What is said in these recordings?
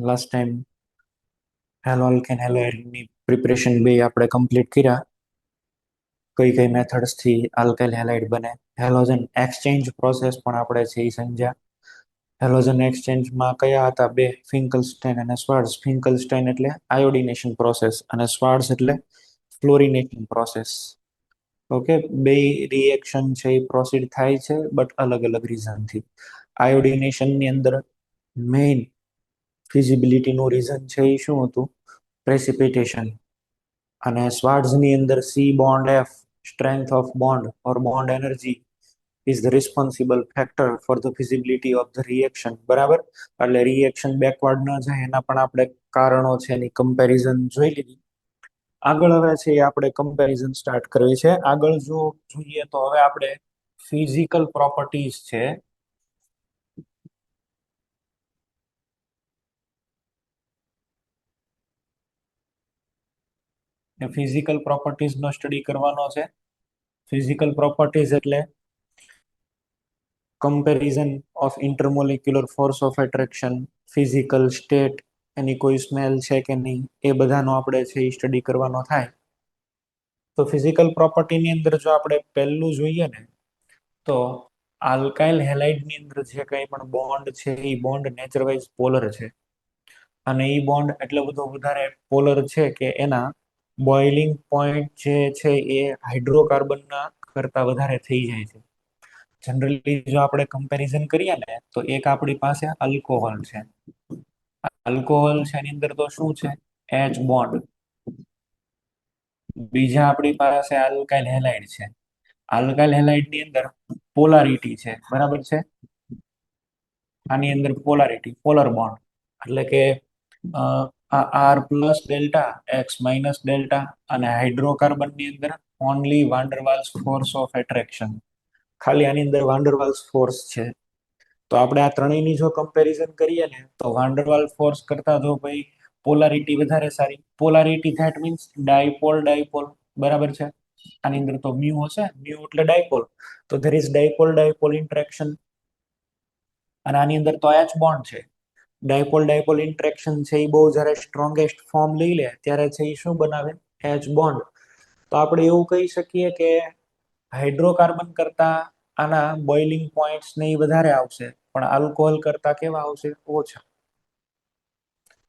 Last time haloalkane હેલો એરીનની preparation બે આપણે કમ્પ્લીટ કર્યા. કઈ કઈ મેથડ્સ થી આલ્કાઇલ હેલાઇડ બને, હેલોજન એક્સચેન્જ પ્રોસેસ પણ આપણે છે એ સમજ્યા. હેલોજન એક્સચેન્જમાં કયા હતા બે, ફિંકલસ્ટાઇન અને સ્વાર્ટ્ઝ. ફિંકલસ્ટાઇન એટલે આયોડિનેશન પ્રોસેસ અને સ્વાર્ટ્ઝ એટલે ફ્લોરિનેશન પ્રોસેસ. ઓકે, બે રિએક્શન છે એ પ્રોસીડ થાય છે બટ અલગ અલગ રીઝનથી. આયોડિનેશન ની અંદર મેઇન ફિઝિબિલિટીનું રીઝન છે એ શું હતું? પ્રેસિપિટેશન. અને સ્વાર્ટ્ઝની અંદર C bond F, strength of bond or bond energy is the responsible factor for the feasibility of the reaction. બરાબર, એટલે રિએક્શન બેકવર્ડ ન જાય એના પણ આપણે કારણો છે એની કમ્પેરિઝન જોઈ લીધી. આગળ હવે છે એ આપણે કમ્પેરિઝન સ્ટાર્ટ કરવી છે. આગળ જો જોઈએ તો હવે આપણે ફિઝિકલ પ્રોપર્ટીઝ છે એ ફિઝિકલ પ્રોપર્ટીઝ નો સ્ટડી કરવાનો છે. ફિઝિકલ પ્રોપર્ટીઝ એટલે comparison of intermolecular force of attraction, physical state, એની કોઈ સ્મેલ છે કે નહીં, એ બધાનો આપણે છે એ સ્ટડી કરવાનો થાય. તો ફિઝિકલ પ્રોપર્ટીની અંદર જો આપણે પહેલું જોઈએ ને, તો આલ્કાઇલ હેલાઇડની અંદર જે કંઈ પણ બોન્ડ છે એ બોન્ડ નેચરવાઇઝ પોલર છે. અને એ બોન્ડ એટલો બધો વધારે પોલર છે કે એના બોઇલિંગ પોઈન્ટ જે છે એ હાઇડ્રોકાર્બનના કરતા વધારે થઈ જાય છે. જનરલી જો આપણે કમ્પેરિઝન કરીએ ને, તો એક આપણી પાસે આલ્કોહોલ છે. આલ્કોહોલ છે એની અંદર તો શું છે? H bond. બીજા આપણી પાસે આલ્કાઇલ હેલાઇડ છે. આલ્કાઇલ હેલાઇડ ની અંદર પોલારિટી છે, બરાબર છે. આની અંદર પોલારિટી, પોલર બોન્ડ, એટલે કે આ R plus delta, X minus delta. અને હાઇડ્રોકાર્બન ની અંદર only van der Waals force of attraction, ખાલી આની અંદર વાન્ડરવાલ્સ ફોર્સ છે. તો આપણે આ ત્રણેયની જો કમ્પેરિઝન કરીએ ને, તો વાન્ડરવાલ ફોર્સ કરતા જો ભાઈ પોલારિટી વધારે સારી. Polarity that means dipole dipole, બરાબર છે. આની અંદર તો મ્યુ હશે, મ્યુ એટલે ડાયપોલ, તો there is dipole dipole interaction. અને આની અંદર તો એચ બોન્ડ છે. ડાયપોલ ડાયપોલ ઇન્ટરેક્શન છે એ બહુ જ્યારે સ્ટ્રોંગેસ્ટ ફોર્મ લઈ લે ત્યારે છે એ શું બનાવે? H bond. તો આપણે એવું કહી શકીએ કે હાઇડ્રોકાર્બન કરતા આના બોઇલિંગ પોઈન્ટ્સ ને એ વધારે આવશે, પણ આલ્કોહોલ કરતા કેવા આવશે? ઓછા.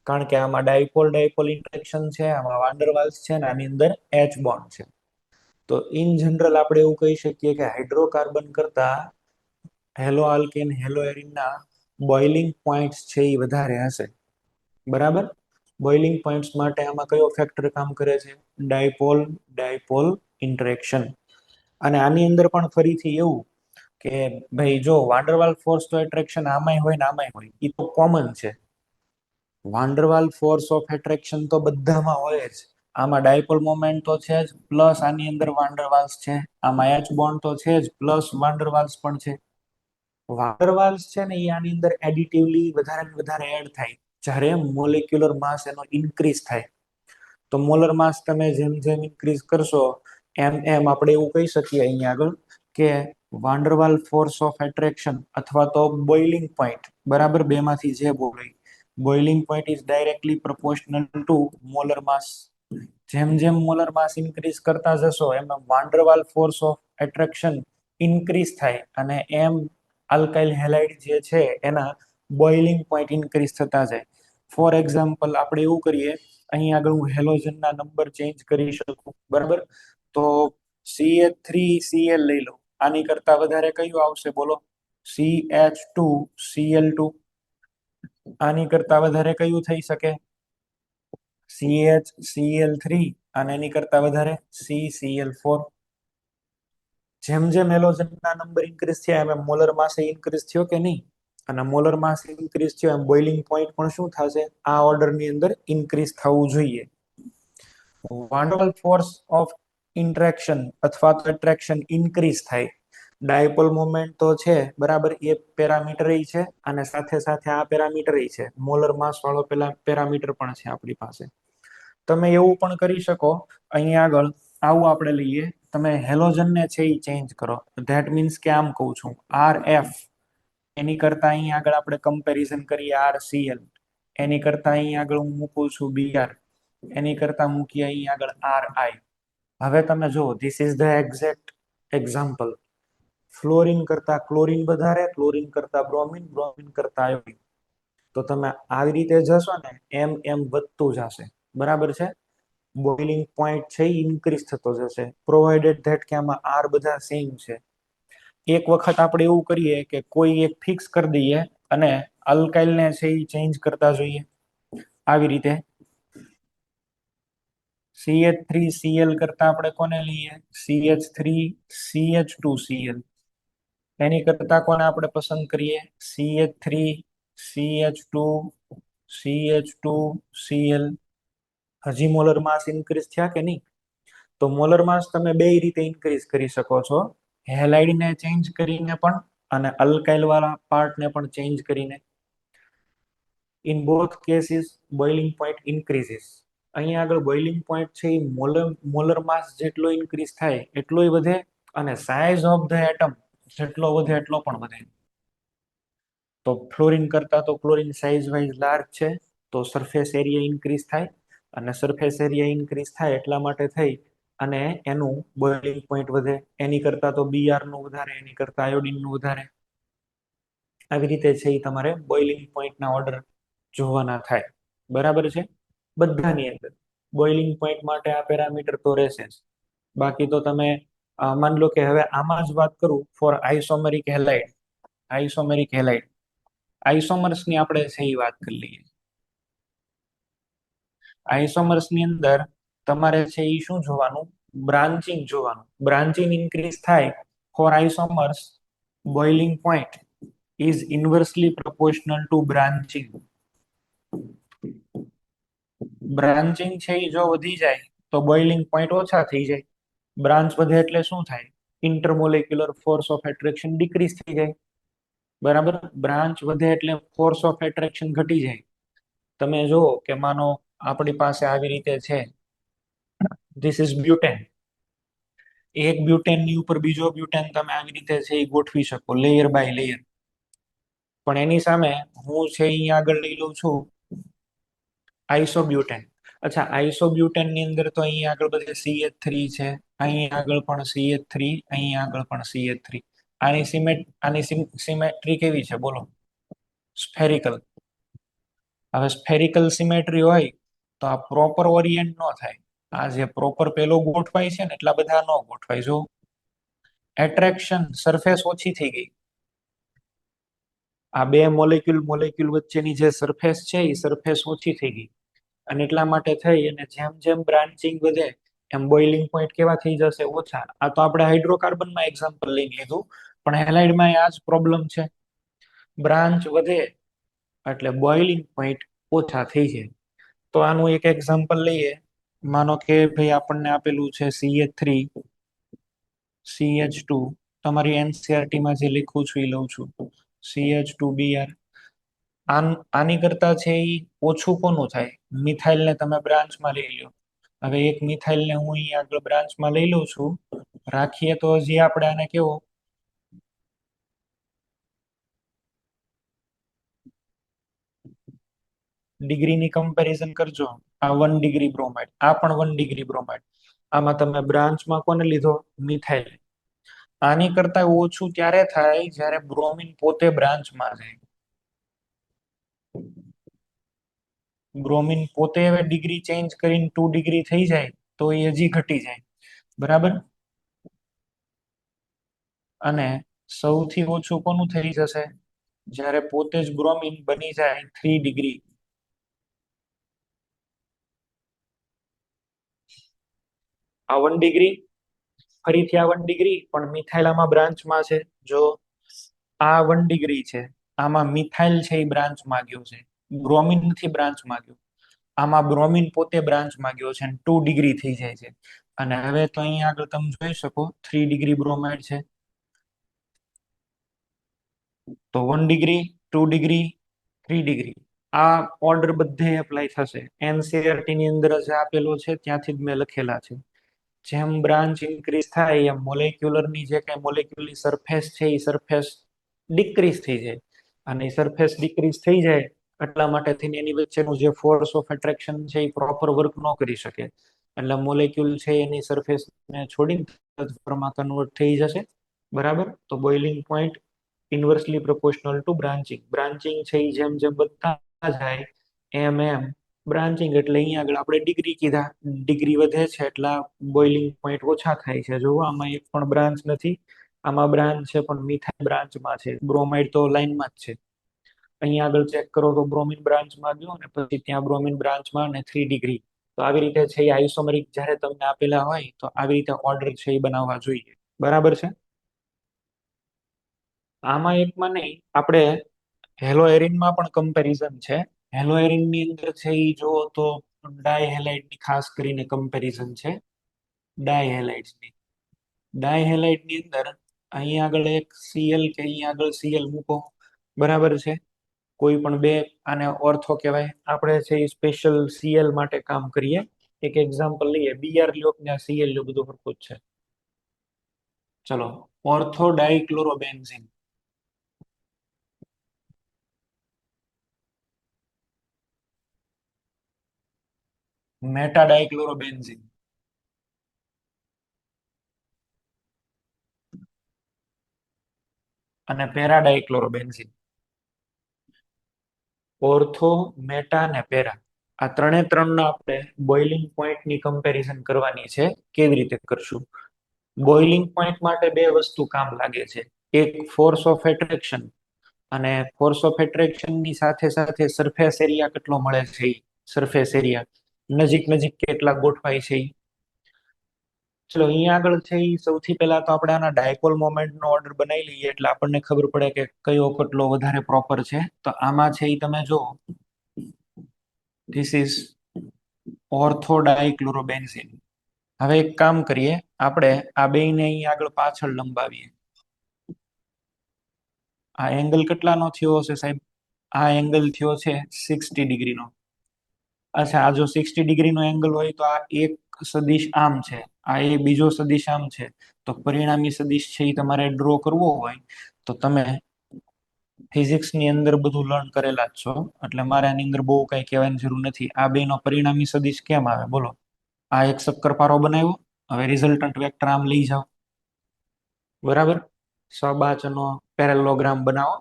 કારણ કે આમાં ડાયપોલ ડાયપોલ ઇન્ટરેક્શન છે, આમાં વાન્ડરવાલ્સ છે, ને આની અંદર એચ બોન્ડ છે. તો ઇન જનરલ આપણે એવું કહી શકીએ કે હાઇડ્રોકાર્બન કરતા હેલો આલ્કેન હેલો એરીનના બોઇલિંગ પોઈન્ટ્સ છે એ વધારે હશે. બરાબર, બોઇલિંગ પોઈન્ટ્સ માટે આમાં કયો ફેક્ટર કામ કરે છે? Dipole dipole interaction. અને આની અંદર પણ ફરીથી એવું કે ભાઈ જો વાન્ડરવાલ ફોર્સ તો એટ્રેક્શન આમાંય હોય ને આમાંય હોય, એ તો કોમન છે. વાન્ડરવાલ ફોર્સ ઓફ એટ્રેક્શન તો બધામાં હોય જ. આમાં ડાયપોલ મોમેન્ટ તો છે જ, પ્લસ આની અંદર વાન્ડરવાલ્સ છે. આમાં એચ બોન્ડ તો છે જ, પ્લસ વાન્ડરવાલ્સ પણ છે. વાન્ડરવાલ્સ છે ને એ આની અંદર એડિટિવલી વધારે ને વધારે એડ થાય જ્યારે મોલેક્યુલર માસ એનો ઇન્ક્રીઝ થાય. તો મોલર માસ તમે જેમ જેમ ઇન્ક્રીઝ કરશો એમ એમ આપણે એવું કહી શકીએ અહીંયા આગળ કે વાન્ડરવાલ ફોર્સ ઓફ એટ્રેક્શન અથવા તો બોઇલિંગ પોઈન્ટ, બરાબર, બેમાંથી જે બોલે, boiling point is directly proportional to molar mass. જેમ જેમ મોલર માસ ઇન્ક્રીઝ કરતા જશો એમ van der Waals force of attraction increase થાય, અને એમ આલ્કાઇલ હેલાઇડ જે છે એના બોઇલિંગ પોઈન્ટ ઇન્ક્રીઝ થતા જાય. ફોર એક્ઝામ્પલ આપણે એવું કરીએ, અહીં આગળ હું હેલોજનના નંબર ચેન્જ કરી શકું, બરાબર. તો CH3Cl લઈ લો, આની કરતા વધારે કયું આવશે બોલો? CH2Cl2. આની કરતા વધારે કયું થઈ શકે? CHCl3. અને એની કરતા વધારે CCl4. જેમ જેમ હેલોજનના નંબર ઇન્ક્રીઝ થયા એમ મોલર માસ ઇન્ક્રીઝ થયો કે નહીં? અને મોલર માસ ઇન્ક્રીઝ થયો એમ બોઇલિંગ પોઈન્ટ પણ શું થશે? આ ઓર્ડરની અંદર ઇન્ક્રીઝ થવું જોઈએ. વાન્ડરવાલ ફોર્સ ઓફ ઇન્ટરેક્શન અથવા તો એટ્રેક્શન ઇન્ક્રીઝ થાય. ડાયપોલ મોમેન્ટ તો છે, બરાબર, એ પેરામીટર છે, અને સાથે સાથે આ પેરામીટર છે, મોલર માસ વાળો પેલા પેરામીટર પણ છે આપણી પાસે. તમે એવું પણ કરી શકો, અહીંયા આગળ આવું આપણે લઈએ, તમે હેલોજનને છે એ ચેન્જ કરો. ધેટ મીન્સ કે આમ કહું છું RF, એની કરતા અહીં આગળ આપણે કમ્પેરિઝન કરીએ RCl. એની કરતા અહીં આગળ હું મૂકું છું બીઆર, એની કરતા મૂકીએ અહીં આગળ આર આઈ. હવે તમે જુઓ, this is the exact example. Fluorine કરતા ક્લોરિન વધારે, ક્લોરિન કરતા બ્રોમિન, બ્રોમિન કરતા આયોડિન. તો તમે આવી રીતે જશો ને એમ એમ વધતું જશે, બરાબર છે. બોઇલિંગ પોઈન્ટ છે એ ઇન્ક્રીઝ થતો જશે, પ્રોવાઇડેડ ધેટ કે આમાં આર બધા સેમ છે. એક વખત આપણે એવું કરીએ કે કોઈ એક ફિક્સ કરી દઈએ અને અલ્કાઇલ ને છે એ ચેન્જ કરતા જોઈએ. આવી રીતે CH3Cl કરતા આપણે કોને લઈએ? CH3CH2Cl. એની કરતા કોને આપણે પસંદ કરીએ? CH3CH2CH2Cl. હજી મોલર માસ ઇન્ક્રીઝ થયા કે નહીં? તો મોલર માસ તમે બે રીતે ઇન્ક્રીઝ કરી શકો છો, હેલાઇડ ને ચેન્જ કરીને પણ અને અલ્કાઇલ વાળા પાર્ટ ને પણ ચેન્જ કરીને. In both cases boiling point ઇન્ક્રીઝીસ. અહીંયા આગળ બોઇલિંગ પોઈન્ટ છે એ મોલર માસ જેટલો ઇન્ક્રીઝ થાય એટલોય વધે, અને સાઇઝ ઓફ ધ એટમ જેટલો વધે એટલો પણ વધે. તો ફ્લોરિન કરતા તો ક્લોરિન સાઇઝ વાઇઝ લાર્જ છે, તો સરફેસ એરિયા ઇન્ક્રીઝ થાય, અને સરફેસ એરિયા ઇન્ક્રીઝ થાય એટલા માટે થઈ અને એનું બોઇલિંગ પોઈન્ટ વધે. એની કરતા તો બીઆર નું વધારે, એની કરતા આયોડિન નું વધારે. આવી રીતે છે એ તમારે બોઇલિંગ પોઈન્ટના ઓર્ડર જોવાના થાય, બરાબર છે. બધાની અંદર બોઇલિંગ પોઈન્ટ માટે આ પેરામીટર તો રહેશે જ. બાકી તો તમે માની લો કે હવે આમાં જ વાત કરું ફોર આઇસોમેરિક હેલાઇડ. આઇસોમેરિક હેલાઇડ, આઇસોમર્સ ની આપણે છે એ વાત કરી લઈએ. આઇસોમર્સ ની અંદર તમારે છે એ શું જોવાનું? બ્રાન્ચિંગ જોવાનું. બ્રાન્ચિંગ ઇન્ક્રીઝ થાય for isomers, boiling point is inversely proportional to branching. Branching છે એ જો વધી જાય તો બોઇલિંગ પોઈન્ટ ઓછા થઈ જાય. બ્રાન્ચ વધે એટલે શું થાય? ઇન્ટરમોલેક્યુલર ફોર્સ ઓફ એટ્રેક્શન ડિક્રીઝ થઈ જાય, બરાબર. બ્રાન્ચ વધે એટલે ફોર્સ ઓફ એટ્રેક્શન ઘટી જાય. તમે જુઓ કે માનો આપણી પાસે આવી રીતે છે, ધીસ ઇઝ બ્યુટેન. એક બ્યુટેન ની ઉપર બીજો બ્યુટેન તમે આવી રીતે છે એ ગોઠવી શકો લેયર બાય લેયર. પણ એની સામે હું છે અહીંયા આગળ લઈ લઉં છું આઇસોબ્યુટેન. અચ્છા, આઇસોબ્યુટેન ની અંદર તો અહીંયા આગળ બધે CH3 છે, અહીં આગળ પણ CH3, અહીં આગળ પણ CH3. આની સિમેટ્રી કેવી છે બોલો? સ્ફેરિકલ. હવે સ્ફેરિકલ સિમેટ્રી હોય તો આ પ્રોપર ઓરિએન્ટ ન થાય. આ જે પ્રોપર પેલો ગોઠવાય છે ને એટલા બધા ન ગોઠવાય. જો એટ્રેક્શન, સરફેસ ઓછી થઈ ગઈ. આ બે મોલેક્યુલ વચ્ચેની જે સરફેસ છે એ સરફેસ ઓછી થઈ ગઈ, અને એટલા માટે થઈ અને જેમ જેમ બ્રાન્ચિંગ વધે એમ બોઇલિંગ પોઈન્ટ કેવા થઈ જશે? ઓછા. આ તો આપણે હાઇડ્રોકાર્બનમાં એક્ઝામ્પલ લઈ લીધું, પણ હેલાઇડમાં આ જ પ્રોબ્લેમ છે. બ્રાન્ચ વધે એટલે બોઇલિંગ પોઈન્ટ ઓછા થઈ જાય. તો આનું એક એક્ઝામ્પલ લઈએ. માનો કે ભાઈ આપણને આપેલું છે CH3 CH2. તમારી NCERT માં જે લખ્યું છું એ લઉં છું, CH2Br. આની કરતા છે એ ઓછું કોનું થાય? મિથાઇલ ને તમે બ્રાન્ચમાં લઈ લો. હવે એક મિથાઇલ ને હું અહીં આગળ બ્રાન્ચમાં લઈ લઉં છું, રાખીએ તો હજી આપણે આને કેવો ડિગ્રીની કમ્પેરિઝન કરજો. આ 1 ડિગ્રી બ્રોમાઇડ, આ પણ 1 ડિગ્રી બ્રોમાઇડ. આમાં તમે બ્રાન્ચમાં કોને લીધો? મિથાઇલ. આની કરતા ઓછું ત્યારે થાય જ્યારે બ્રોમિન પોતે બ્રાન્ચમાં જાય. બ્રોમિન પોતે હવે ડિગ્રી ચેન્જ કરીને 2 ડિગ્રી થઈ જાય તો એ હજી ઘટી જાય, બરાબર. અને સૌથી ઓછું કોનું થઈ જશે? જ્યારે પોતે જ બ્રોમિન બની જાય 3 ડિગ્રી. આ 1 ડિગ્રી, ફરીથી આ 1 ડિગ્રી, પણ મિથાઇલ આમાં બ્રાન્ચમાં છે. જો આ 1 ડિગ્રી છે, આમાં મિથાઇલ છે એ બ્રાન્ચમાં ગયો છે, બ્રોમિન નથી બ્રાન્ચમાં ગયો. આમાં બ્રોમિન પોતે બ્રાન્ચમાં ગયો છે અને 2 ડિગ્રી થઈ જાય છે. અને હવે તો અહીંયા આગળ તમે જોઈ શકો 3 ડિગ્રી બ્રોમાઇડ છે. તો 1 ડિગ્રી, 2 ડિગ્રી, 3 ડિગ્રી, આ ઓર્ડર બધે એપ્લાય થશે. NCERT ની અંદર જે આપેલો છે ત્યાંથી જ મેં લખેલા છે. જેમ બ્રાન્ચ ઇન્ક્રીઝ થાય એમ મોલેક્યુલરની જે કઈ મોલેક્યુલની સરફેસ છે એ સરફેસ ડિક્રીઝ થઈ જાય, અને સરફેસ ડિક્રીઝ થઈ જાય એટલા માટે થઈને એની વચ્ચેનું જે ફોર્સ ઓફ એટ્રેક્શન છે એ પ્રોપર વર્ક ન કરી શકે, એટલે મોલેક્યુલ છે એની સરફેસ ને છોડીને તત્પરમાં કન્વર્ટ થઈ જશે. બરાબર, તો boiling point inversely proportional to branching. Branching છે એ જેમ જેમ વધતા જાય એમ એમ બ્રાન્ચિંગ એટલે અહીંયા આગળ આપણે ડિગ્રી કીધા, ડિગ્રી વધે છે એટલે બોઇલિંગ પોઈન્ટ ઓછા થાય છે. જો આમાં એક પણ બ્રાન્ચ નથી, આમાં બ્રાન્ચ છે પણ મિથાઇલ બ્રાન્ચમાં છે, બ્રોમાઇડ તો લાઈનમાં જ છે. અહીંયા આગળ ચેક કરો તો બ્રોમિન બ્રાન્ચમાં ગયો ને પછી ત્યાં બ્રોમિન બ્રાન્ચમાં ને 3 ડિગ્રી. તો આવી રીતે છે એ આઇસોમરિક જ્યારે તમને આપેલા હોય તો આવી રીતે ઓર્ડર છે એ બનાવવા જોઈએ. બરાબર છે. આમાં એકમાં નહીં, આપણે હેલો એરિનમાં પણ કમ્પેરિઝન છે. હેલો એરિનની અંદર છે એ જો તો ડાયહેલાઇડની ખાસ કરીને કમ્પેરિઝન છે. ડાયહેલાઇડ્સની ડાયહેલાઇડની અંદર અહીંયા આગળ એક સીએલ કે અહીંયા આગળ સીએલ મૂકો. બરાબર છે. કોઈ પણ બે, આને ઓર્થો કહેવાય. આપણે છે એ સ્પેશિયલ સીએલ માટે કામ કરીએ. એક એક્ઝામ્પલ લઈએ, બીઆર લ્યો ને સીએલ લ્યો, બધું સરખું જ છે. ચલો, ઓર્થો ડાઇક્લોરોબેન્ઝીન, મેટા ડાઇક્લોરોબેન્ઝીન, અને પેરા ડાઇક્લોરોબેન્ઝીન. ઓર્થો, મેટા ને પેરા, આ ત્રણે ત્રણના આપણે બોઇલિંગ પોઈન્ટની કમ્પેરિઝન કરવાની છે. કેવી રીતે કરશું? બોઇલિંગ પોઈન્ટ માટે બે વસ્તુ કામ લાગે છે. એક ફોર્સ ઓફ એટ્રેક્શન, અને ફોર્સ ઓફ એટ્રેક્શન ની સાથે સાથે સરફેસ એરિયા કેટલો મળે છે. સરફેસ એરિયા નજીક નજીક કેટલા ગોઠવાય છે. ચલો, અહીંયા આગળ છે એ સૌથી પહેલા તો આપણે આના ડાયપોલ મોમેન્ટ નો ઓર્ડર બનાવી લઈએ એટલે આપણને ખબર પડે કે કયો કેટલો વધારે પ્રોપર છે. તો આમાં છે એ તમે જો, ધીસ ઇઝ ઓર્થો ડાઇક્લોરોબેન્ઝીન. હવે એક કામ કરીએ, આપણે આ બેયને અહીં આગળ પાછળ લંબાવીએ. આ એંગલ કેટલાનો થયો હશે સાહેબ? આ એંગલ થયો છે 60 ડિગ્રીનો. અચ્છા, આ જો 60 ડિગ્રીનો એંગલ હોય તો આ એક સદિશ આમ છે, આ એ બીજો સદિશ આમ છે. તો પરિણામી સદિશ છે એ તમારે ડ્રો કરવો હોય તો તમે ફિઝિક્સની અંદર બધું લર્ન કરેલા જ છો, એટલે મારે આની અંદર બહુ કઈ કહેવાની જરૂર નથી. આ બેનો પરિણામી સદિશ કેમ આવે બોલો? આ એક શક્કરપારો બનાવ્યો, હવે રિઝલ્ટન્ટ વેક્ટર આમ લઈ જાઓ. બરાબર, સબાચનો પેરેલોગ્રામ બનાવો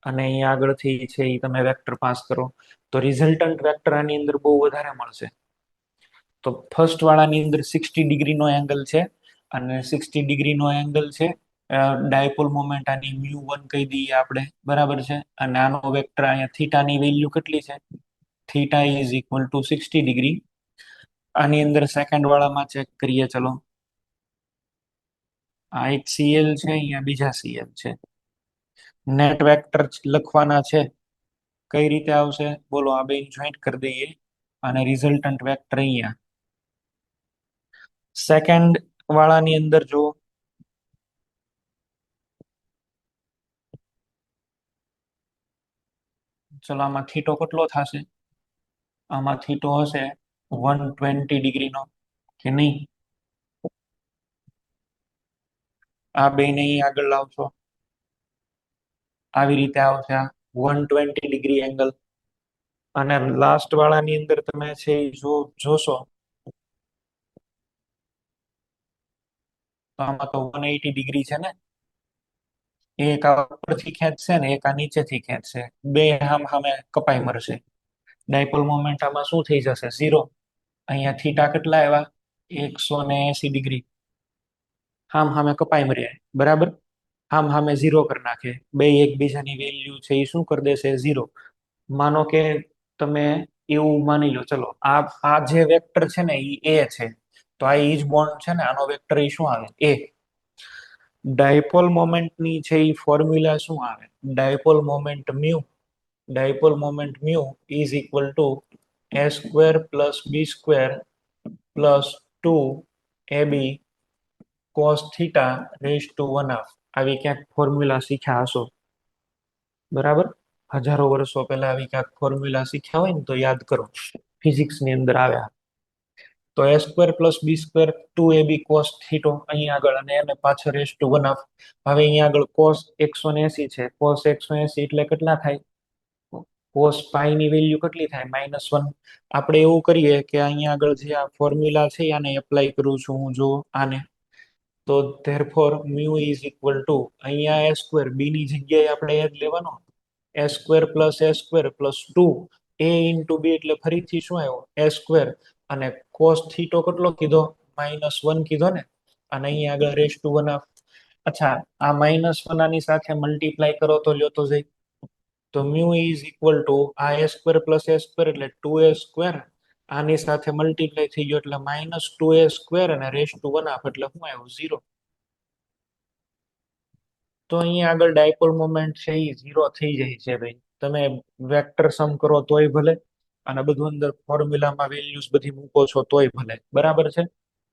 અને અહીંયા આગળથી છે એ તમે વેક્ટર પાસ કરો તો રિઝલ્ટન્ટ વેક્ટર આની અંદર બહુ વધારે મળશે. તો ફર્સ્ટ વાળાની અંદર 60 ડિગ્રીનો એંગલ છે, અને 60 ડિગ્રીનો એંગલ છે. ડાયપોલ મોમેન્ટ આની μ1 કહી દઈએ આપણે. બરાબર છે. અને આનો વેક્ટર અહીંયા થીટાની વેલ્યુ કેટલી છે? Theta is equal two 60 degree. આની અંદર સેકન્ડ વાળામાં ચેક કરીએ. ચલો, આ એક સીએલ છે, અહીંયા બીજા સીએલ છે. નેટ વેક્ટર લખવાના છે. કઈ રીતે આવશે બોલો? આ બે જોઈન્ટ કરી દઈએ અને રિઝલ્ટન્ટ વેક્ટર અહીંયા સેકન્ડ વાળાની અંદર જો, ચલો આમાં થીટો કેટલો થશે? આમાં થીટો હશે 120 ડિગ્રીનો, કે નહીં? આ બે ને અહીં આગળ લાવશો, આવી રીતે આવશે આ 120 ડિગ્રી એંગલ. અને લાસ્ટ વાળાની અંદર તમે છે જો જોશો તો આમાં તો 180 ડિગ્રી છે ને. એક આ ઉપરથી ખેંચશે ને એક આ નીચેથી ખેંચશે, બે હામ હામે કપાઈ મરશે. ડાયપોલ મોમેન્ટ આમાં શું થઈ જશે? 0. અહીંયા થીટા કેટલા આવ્યા? 180 ડિગ્રી. હામ હામે કપાઈ મર્યા. બરાબર, હામ હામે 0 કરી નાખે. બે એકબીજાની વેલ્યુ છે એ શું કરી દેશે? 0. માનો કે તમે એવું માની લો, ચલો આ આ જે વેક્ટર છે ને એ એ છે, તો આ ઈ જ બોન્ડ છે ને, આનો વેક્ટર એ શું આવે? એ. ડાયપોલ મોમેન્ટની છે એ ફોર્મ્યુલા શું આવે? Dipole moment mu. Dipole moment mu is equal to a square plus b square plus 2ab cos theta raise to 1/2. આવી ક્યાંક ફોર્મ્યુલા શીખ્યા હશો. બરાબર, હજારો વર્ષો પહેલા આવી ક્યાંક ફોર્મ્યુલા શીખ્યા હોય ને તો યાદ કરો, ફિઝિક્સની અંદર આવ્યા. તો એ square plus b square 2ab cos થીટો અહીં આગળ, અને એને પાછળ રેઝ ટુ 1/2. હવે અહીંયા આગળ કોસ 180 છે, કોસ 180 એટલે કેટલા થાય? કોસ પાઈ ની વેલ્યુ કેટલી થાય -1. આપણે એવું કરીએ કે અહીંયા આગળ જે આ ફોર્મ્યુલા છે આને એપ્લાય કરું છું હું, જો આને, તો therefore mu is equal two, અહીંયા એ સ્ક્વેર, બી ની જગ્યાએ આપણે એ જ લેવાનો, એ સ્ક્વેર પ્લસ 2 એ ઇન્ટુ બી, એટલે ફરીથી શું આવ્યો, એ સ્ક્વેર, અને કોસ થીટો કેટલો કીધો, -1 કીધો ને, અને અહીંયા આગળ રેસ ટુ 1 હાફ. અચ્છા, આ -1 આની સાથે મલ્ટીપ્લાય કરો તો લ્યો તો જઈ, તો મ્યુ ઇઝ ઇક્વલ ટુ આ એ સ્ક્વેર પ્લસ એ સ્ક્વેર એટલે 2a સ્ક્વેર, આની સાથે મલ્ટીપ્લાય થઈ ગયો એટલે -2a સ્ક્વેર, અને રેસ ટુ 1 હાફ એટલે શું આવ્યું, 0. તો અહીંયા આગળ ડાયપોલ મોમેન્ટ છે એ 0 થઈ જાય છે ભાઈ. તમે વેક્ટર સમ કરો તોય ભલે, અને બધું અંદર ફોર્મ્યુલામાં વેલ્યુઝ બધી મૂકો છો તોય ભલે, બરાબર છે.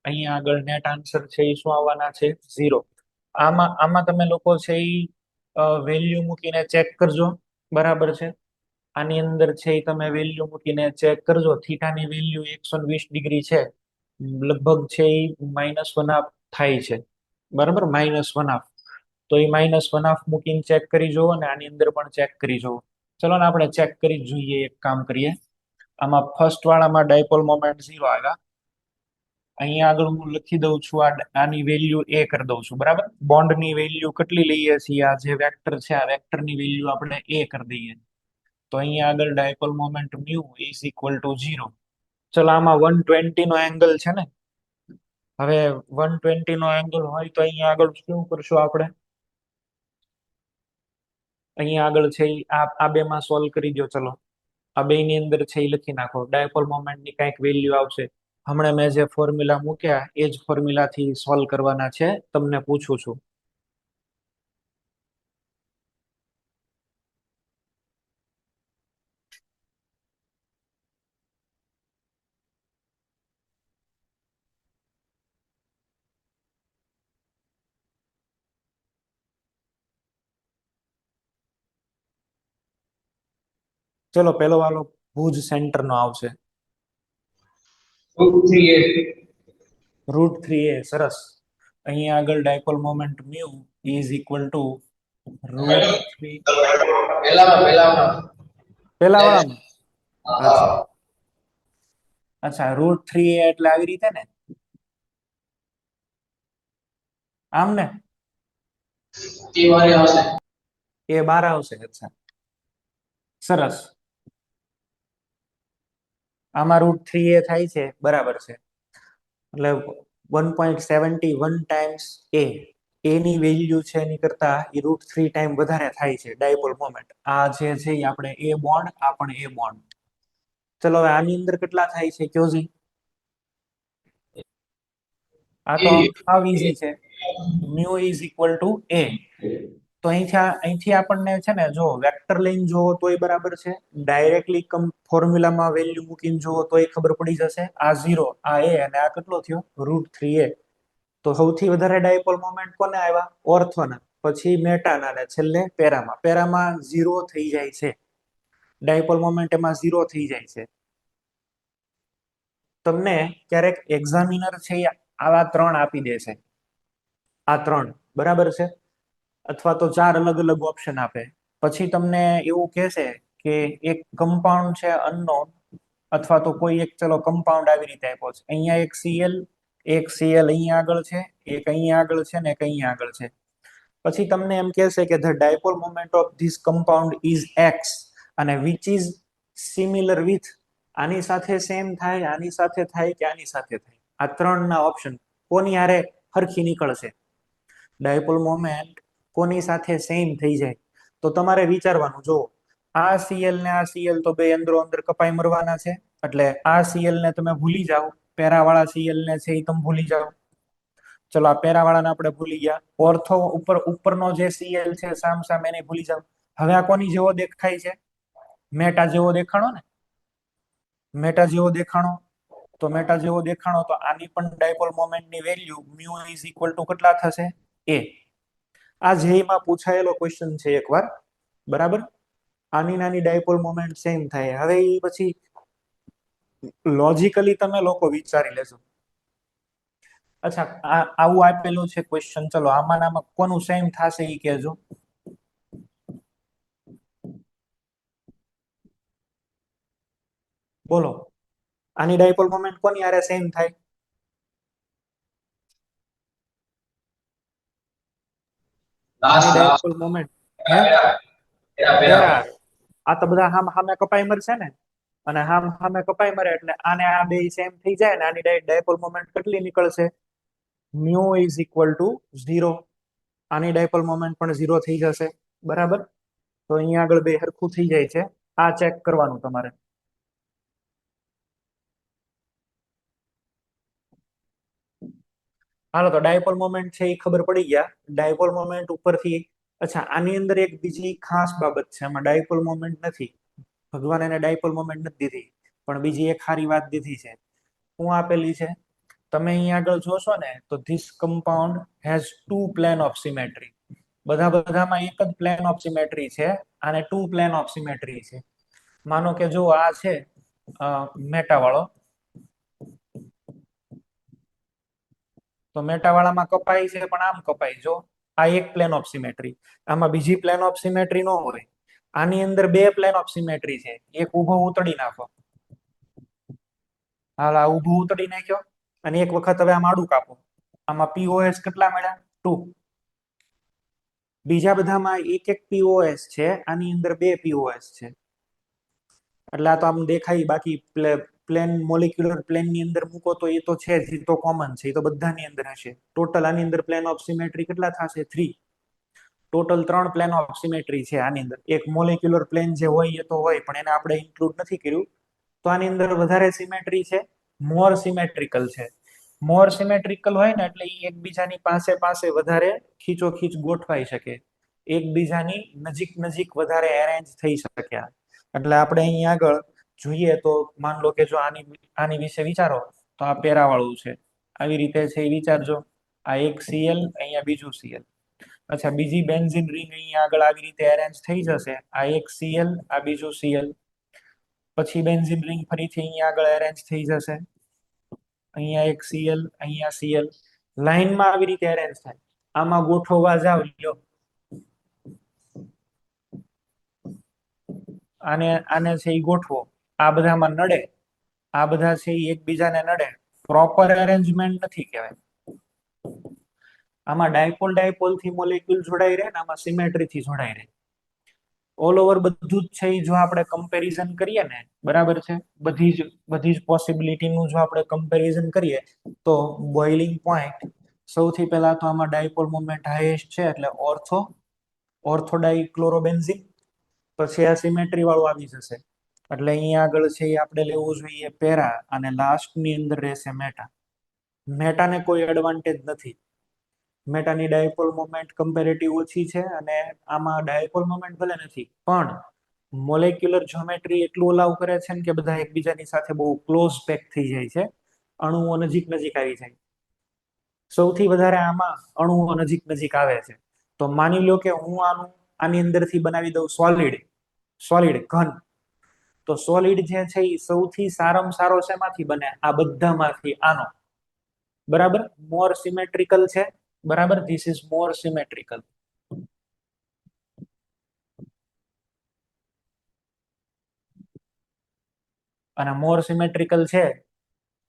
અહીંયા આગળ નેટ આન્સર છે એ શું આવવાના છે, 0. આમાં આમાં તમે લોકો છે એ વેલ્યુ મૂકીને ચેક કરજો, બરાબર છે. આની અંદર છે એ તમે વેલ્યુ મૂકીને ચેક કરજો, થીટાની વેલ્યુ 120 ડિગ્રી છે, લગભગ છે એ -1 હાફ થાય છે, બરાબર, -1 હાફ. તો એ -1 હાફ મૂકીને ચેક કરી જુઓ, અને આની અંદર પણ ચેક કરી જુઓ. ચલો ને આપણે ચેક કરી જ જોઈએ, એક કામ કરીએ. આમાં ફર્સ્ટ વાળામાં ડાયપોલ મોમેન્ટ 0 આવ્યા. અહીંયા આગળ હું લખી દઉં છું, આની વેલ્યુ એ કરી દઉં છું, બરાબર. બોન્ડની વેલ્યુ કેટલી લઈએ છીએ, આ જે વેક્ટર છે આ વેક્ટરની વેલ્યુ આપણે એ કરી દઈએ. તો અહીંયા આગળ dipole moment mu is equal two 0. ચલો, આમાં 120 નો એંગલ છે ને, હવે 120 નો એંગલ હોય તો અહીંયા આગળ શું કરશું આપણે, અહીંયા આગળ છે આ બે માં સોલ્વ કરી દો. ચલો, આ બે ની અંદર છે એ લખી નાખો, ડાયપોલ મોમેન્ટ ની કઈક વેલ્યુ આવશે. હમણાં મેં જે ફોર્મ્યુલા મૂક્યા એ જ ફોર્મ્યુલા થી સોલ્વ કરવાના છે, તમને પૂછું છું. ચલો, પેલો વાલો ભુજ સેન્ટર નો આવશે, √3a. સરસ. અહીંયા આગળ dipole moment mu is equal two √3. પેલા વાળામાં, અચ્છા અચ્છા, √3a એટલે આવી રીતે ને, આમ ને, એ બાર આવશે. અચ્છા, સરસ. આમાં √3a થાય છે, બરાબર છે, એટલે 1.71 ટાઈમ્સ એ ની વેલ્યુ છે એની કરતા એ √3 ટાઈમ વધારે થાય છે ડાયપોલ મોમેન્ટ. આ જે છે એ આપણે એ બોન્ડ, આ પણ એ બોન્ડ. ચલો, હવે આની અંદર કેટલા થાય છે કયો જી, આ તો હાવ ઈઝી છે, mu is equal two a. તો અહીંથી આપણને છે ને, જો વેક્ટર લઈને જોવો તોય બરાબર છે, ડાયરેક્ટલી ફોર્મ્યુલામાં વેલ્યુ મૂકીને જોવો તોય ખબર પડી જશે. આ 0, આ a, અને આ કેટલો થયો, √3a. તો સૌથી વધારે ડાયપોલ મોમેન્ટ કોને આવ્યા, ઓર્થોના, પછી મેટાના, અને છેલ્લે પેરામાં. પેરામાં 0 થઈ જાય છે, ડાયપોલ મોમેન્ટ એમાં 0 થઈ જાય છે. તમને ક્યારેક એક્ઝામિનર છે આવા 3 આપી દેશે, આ 3, બરાબર છે, અથવા તો 4 અલગ અલગ ઓપ્શન આપે. પછી તમને એવું કહેશે કે એક કમ્પાઉન્ડ છે અનનોન, અથવા તો કોઈ એક, ચલો કમ્પાઉન્ડ આવી રીતે આપ્યો છે, અહીંયા એક સીએલ અહીંયા આગળ છે, એક અહીંયા આગળ છે, ને એક અહીંયા આગળ છે. પછી તમને એમ કહેશે કે the dipole moment of this compound is x, અને વિચ ઇઝ સિમિલર વિથ, આની સાથે સેમ થાય, આની સાથે થાય, કે આની સાથે થાય. આ 3 ના ઓપ્શન કોની હારે હરખી નીકળશે, ડાયપોલ મોમેન્ટ કોની સાથે સેમ થઈ જાય. તો તમારે વિચારવાનું, જો આ સીએલ ને આ સીએલ તો બે અંદરો અંદર કપાઈ મરવાના છે, એટલે આ સીએલ ને તમે ભૂલી જાઓ, પેરાવાળા સીએલ ને છે એ તમે ભૂલી જાઓ. ચલો, આ પેરાવાળાને આપણે ભૂલી ગયા. ઓર્થો ઉપરનો જે સીએલ છે સામ સામે એને ભૂલી જાઓ. હવે આ કોની જેવો દેખાય છે, મેટા જેવો દેખાણો ને, મેટા જેવો દેખાણો. તો મેટા જેવો દેખાણો, તો આની પણ ડાયપોલ મોમેન્ટની value mu is equal to કેટલા થશે, a. આ જેમાં પૂછાયેલો ક્વેશ્ચન છે એકવાર, બરાબર. આની નાની ડાયપોલ મોમેન્ટ સેમ થાય. હવે એ પછી લોજિકલી તમે લોકો વિચારી લેજો. અચ્છા, આવું આપેલું છે ક્વેશ્ચન, ચલો આમાં કોનું સેમ થશે એ કહેજો. બોલો, આની ડાયપોલ મોમેન્ટ કોની હારે સેમ થાય? આની ડાયપોલ મોમેન્ટ હે પેરા, આ તો બધા હામ હામે કપાઈ મરશે ને, અને હામ હામે કપાઈ મરે એટલે આને આ બે સેમ થઈ જાય ને આની ડાયપોલ મોમેન્ટ કેટલી નીકળશે? Mu is equal two 0. આની ડાયપોલ મોમેન્ટ પણ 0 થઈ જશે. બરાબર, તો અહીંયા આગળ બે હરખું થઈ જાય છે. આ ચેક કરવાનું તમારે. હાલો, તો ડાયપોલ મોમેન્ટ છે એ ખબર પડી ગયા. ડાયપોલ મોમેન્ટ ઉપરથી, અચ્છા આની અંદર એક બીજી ખાસ બાબત છે, એમાં ડાયપોલ મોમેન્ટ નથી. ભગવાન એને ડાયપોલ મોમેન્ટ નથી દીધી, પણ બીજી એક સારી વાત દીધી છે. શું આપેલી છે? તમે અહીંયા આગળ જોશો ને તો this compound has two plane of symmetry. બધામાં એક જ પ્લેન ઓફ સિમેટ્રી છે, અને ટુ પ્લેન ઓફ સિમેટ્રી છે. માનો કે જો આ છે મેટા વાળો, તો મેટા વાળામાં કપાઈ છે પણ આમ કપાઈ. જો આ એક પ્લેન ઓફ સિમેટ્રી, આમાં બીજી પ્લેન ઓફ સિમેટ્રી ન હોય. આની અંદર બે પ્લેન ઓફ સિમેટ્રી છે, એક ઊભો ઉતડી નાખો. હાલ આ ઊભું ઉતડી નાખ્યો, અને એક વખત હવે આમ આડું કાપો. આમાં પીઓએસ કેટલા મળ્યા? 2. બીજા બધામાં એક એક પીઓએસ છે, આની અંદર બે પીઓએસ છે. એટલે આ તો આમ દેખાય, બાકી પ્લેન મોલિક્યુલર પ્લેન ની અંદર મૂકો તો એ તો છે જ, એ તો કોમન છે, એ તો બધાની અંદર હશે. ટોટલ આની અંદર પ્લેન ઓફ સિમેટ્રી કેટલા થશે? 3. ટોટલ 3 પ્લેન ઓફ સિમેટ્રી છે આની અંદર. એક મોલિક્યુલર પ્લેન જે હોય એ તો હોય, પણ એને આપણે ઇન્ક્લુડ નથી કર્યું. તો આની અંદર વધારે સિમેટ્રી છે, મોર સિમેટ્રિકલ છે. મોર સિમેટ્રિકલ હોય ને એટલે એ એકબીજાની પાસે પાસે વધારે ખીચોખીચ ગોઠવાઈ શકે, એકબીજાની નજીક નજીક વધારે એરેન્જ થઈ શકે. એટલે આપણે અહીં આગળ જોઈએ તો માન લો કે જો આની વિશે વિચારો તો આ પેરા વાળું છે, આવી રીતે છે એ વિચારજો. આ એક સીએલ, અહીંયા બીજું સીએલ. અચ્છા, બીજી બેન્ઝીન રિંગ અહીંયા આગળ આવી રીતે એરેન્જ થઈ જશે. આ એક સીએલ, આ બીજું સીએલ. પછી બેન્ઝીન રિંગ ફરીથી અહીંયા આગળ એરેન્જ થઈ જશે. અહીંયા એક સીએલ, અહીંયા સીએલ. લાઈનમાં આવી રીતે એરેન્જ થાય. આમાં ગોઠવવા જાવ લ્યો, આને આને છે એ ગોઠવો, આ બધામાં નડે, આ બધા છે એ એકબીજાને નડે. પ્રોપર અરેન્જમેન્ટ નથી કહેવાય. આમાં ડાયપોલ ડાયપોલ થી મોલેક્યુલ જોડાઈ રહે ને આમાં સિમેટ્રી થી જોડાઈ રહે. ઓલ ઓવર બધું જ છે જો આપણે કમ્પેરિઝન કરીએ ને, બરાબર છે, બધી જ પોસિબિલિટીનું જો આપણે કમ્પેરિઝન કરીએ તો બોઇલિંગ પોઈન્ટ સૌથી પહેલા તો આમાં ડાયપોલ મોમેન્ટ હાઈએસ્ટ છે, એટલે ઓર્થોડાઇક્લોરોબેન્ઝીન. પછી આ સિમેટ્રી વાળું આવી જશે, એટલે અહીંયા આગળ છે એ આપણે લેવું જોઈએ પેરા, અને લાસ્ટ ની અંદર રહેશે મેટા. મેટાને કોઈ એડવાન્ટેજ નથી. મેટાની ડાયપોલ મોમેન્ટ કમ્પેરેટિવ ઓછી છે, અને આમાં ડાયપોલ મોમેન્ટ ભલે નથી, પણ મોલેક્યુલર જ્યોમેટ્રી એટલું અલાઉ કરે છે ને કે બધા એકબીજાની સાથે બહુ ક્લોઝ પેક થઈ જાય છે, અણુઓ નજીક નજીક આવી જાય. સૌથી વધારે આમાં અણુઓ નજીક નજીક આવે છે. તો માની લો કે હું આની અંદરથી બનાવી દઉં સોલિડ ઘન. તો સોલિડ જે છે એ સૌથી સારામાં સારો શેમાંથી બને? આ બધામાંથી આનો. બરાબર, મોર સિમેટ્રિકલ છે. બરાબર, ધીસ ઇઝ મોર સિમેટ્રિકલ. અને મોર સિમેટ્રિકલ છે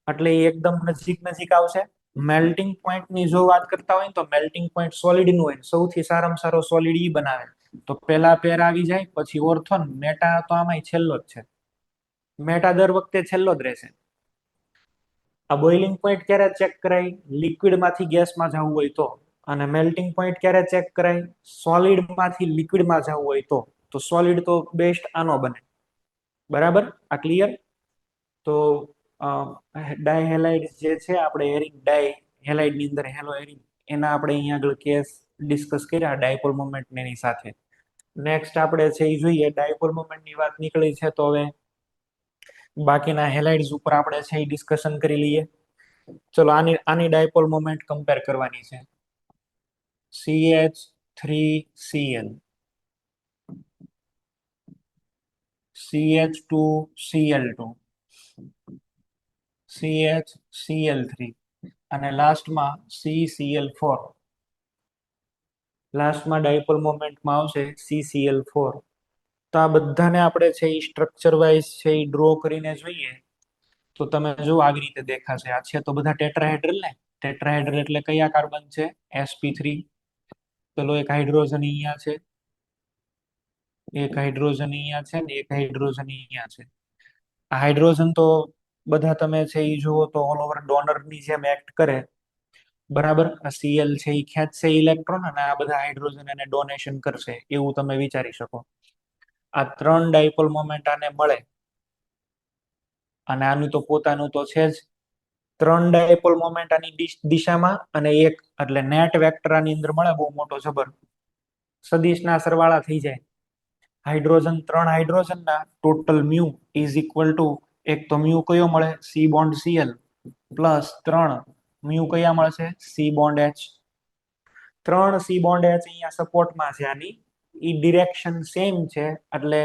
એટલે એ એકદમ નજીક નજીક આવશે. મેલ્ટિંગ પોઈન્ટ ની જો વાત કરતા હોય તો મેલ્ટિંગ પોઈન્ટ સોલિડ નું હોય, સૌથી સારામાં સારો સોલિડ ઈ બનાવે. તો પેલા પેર આવી જાય, પછી ઓર્થોન. મેટા તો આમાંય છેલ્લો જ છે, મેટા દર વખતે છેલ્લો જ રહેશે. આ બોઇલિંગ પોઈન્ટ ક્યારે ચેક કરાય? લિક્વિડ માંથી ગેસમાં જવું હોય તો. અને મેલ્ટિંગ પોઈન્ટ ક્યારે ચેક કરાય? સોલિડ માંથી લિક્વિડમાં જવું હોય તો. તો સોલિડ તો બેસ્ટ આનો બને. બરાબર, આ ક્લિયર? તો ડાયહેલાઇડ જે છે, આપણે એરિક ડાયહેલાઇડ ની અંદર હેલો એરિક, એના આપણે અહીંયા આગળ કેસ ડિસ્કસ કર્યા ડાયપોલ મોમેન્ટ એની સાથે. નેક્સ્ટ આપણે છે એ જોઈએ, ડાયપોલ મોમેન્ટ ની વાત નીકળી છે તો હવે બાકીના હેલાઇડ્સ ઉપર આપણે છે એ ડિસ્કશન કરી લઈએ. ચલો, આની ડાયપોલ મોમેન્ટ કમ્પેર કરવાની છે. CH3Cl, CH2Cl2, CHCl3, અને લાસ્ટમાં CCl4. લાસ્ટમાં ડાયપોલ મોમેન્ટમાં આવશે CCl4. તો આ બધાને આપણે છે એ સ્ટ્રક્ચર વાઇઝ છે એ ડ્રો કરીને જોઈએ તો તમે જો આવી રીતે દેખાશે. આ છે તો બધા ટેટ્રાહેડ્રલ ને. ટેટ્રાહેડ્રલ એટલે કયા કાર્બન છે? sp3. ચલો એક હાઇડ્રોજન અહીંયા છે, એક હાઇડ્રોજન અહીંયા છે ને એક હાઇડ્રોજન અહીંયા છે. આ હાઇડ્રોજન તો બધા તમે છે એ જુઓ તો ઓલ ઓવર ડોનર ની જેમ એક્ટ કરે, બરાબર. આ Cl છે એ ખેંચશે ઇલેક્ટ્રોન અને આ બધા હાઇડ્રોજન એને ડોનેશન કરશે, એવું તમે વિચારી શકો. આ 3 ડાયપોલ મોમેન્ટ આને મળે અને આનું તો પોતાનું તો છે જ. 3 ડાયપોલ મોમેન્ટ આની દિશામાં અને એક એટલે નેટ વેક્ટર આની અંદર મળે બહુ મોટો જબર. સદિશના સરવાળા થઈ જાય. હાઇડ્રોજન 3 હાઇડ્રોજન ના total mu is equal two, એક તો મ્યુ કયો મળે? C bond Cl plus 3 mu કયા મળશે? C bond H. 3 C bond H અહીંયા સપોર્ટમાં છે આની, ઈ ડિરેક્શન સેમ છે એટલે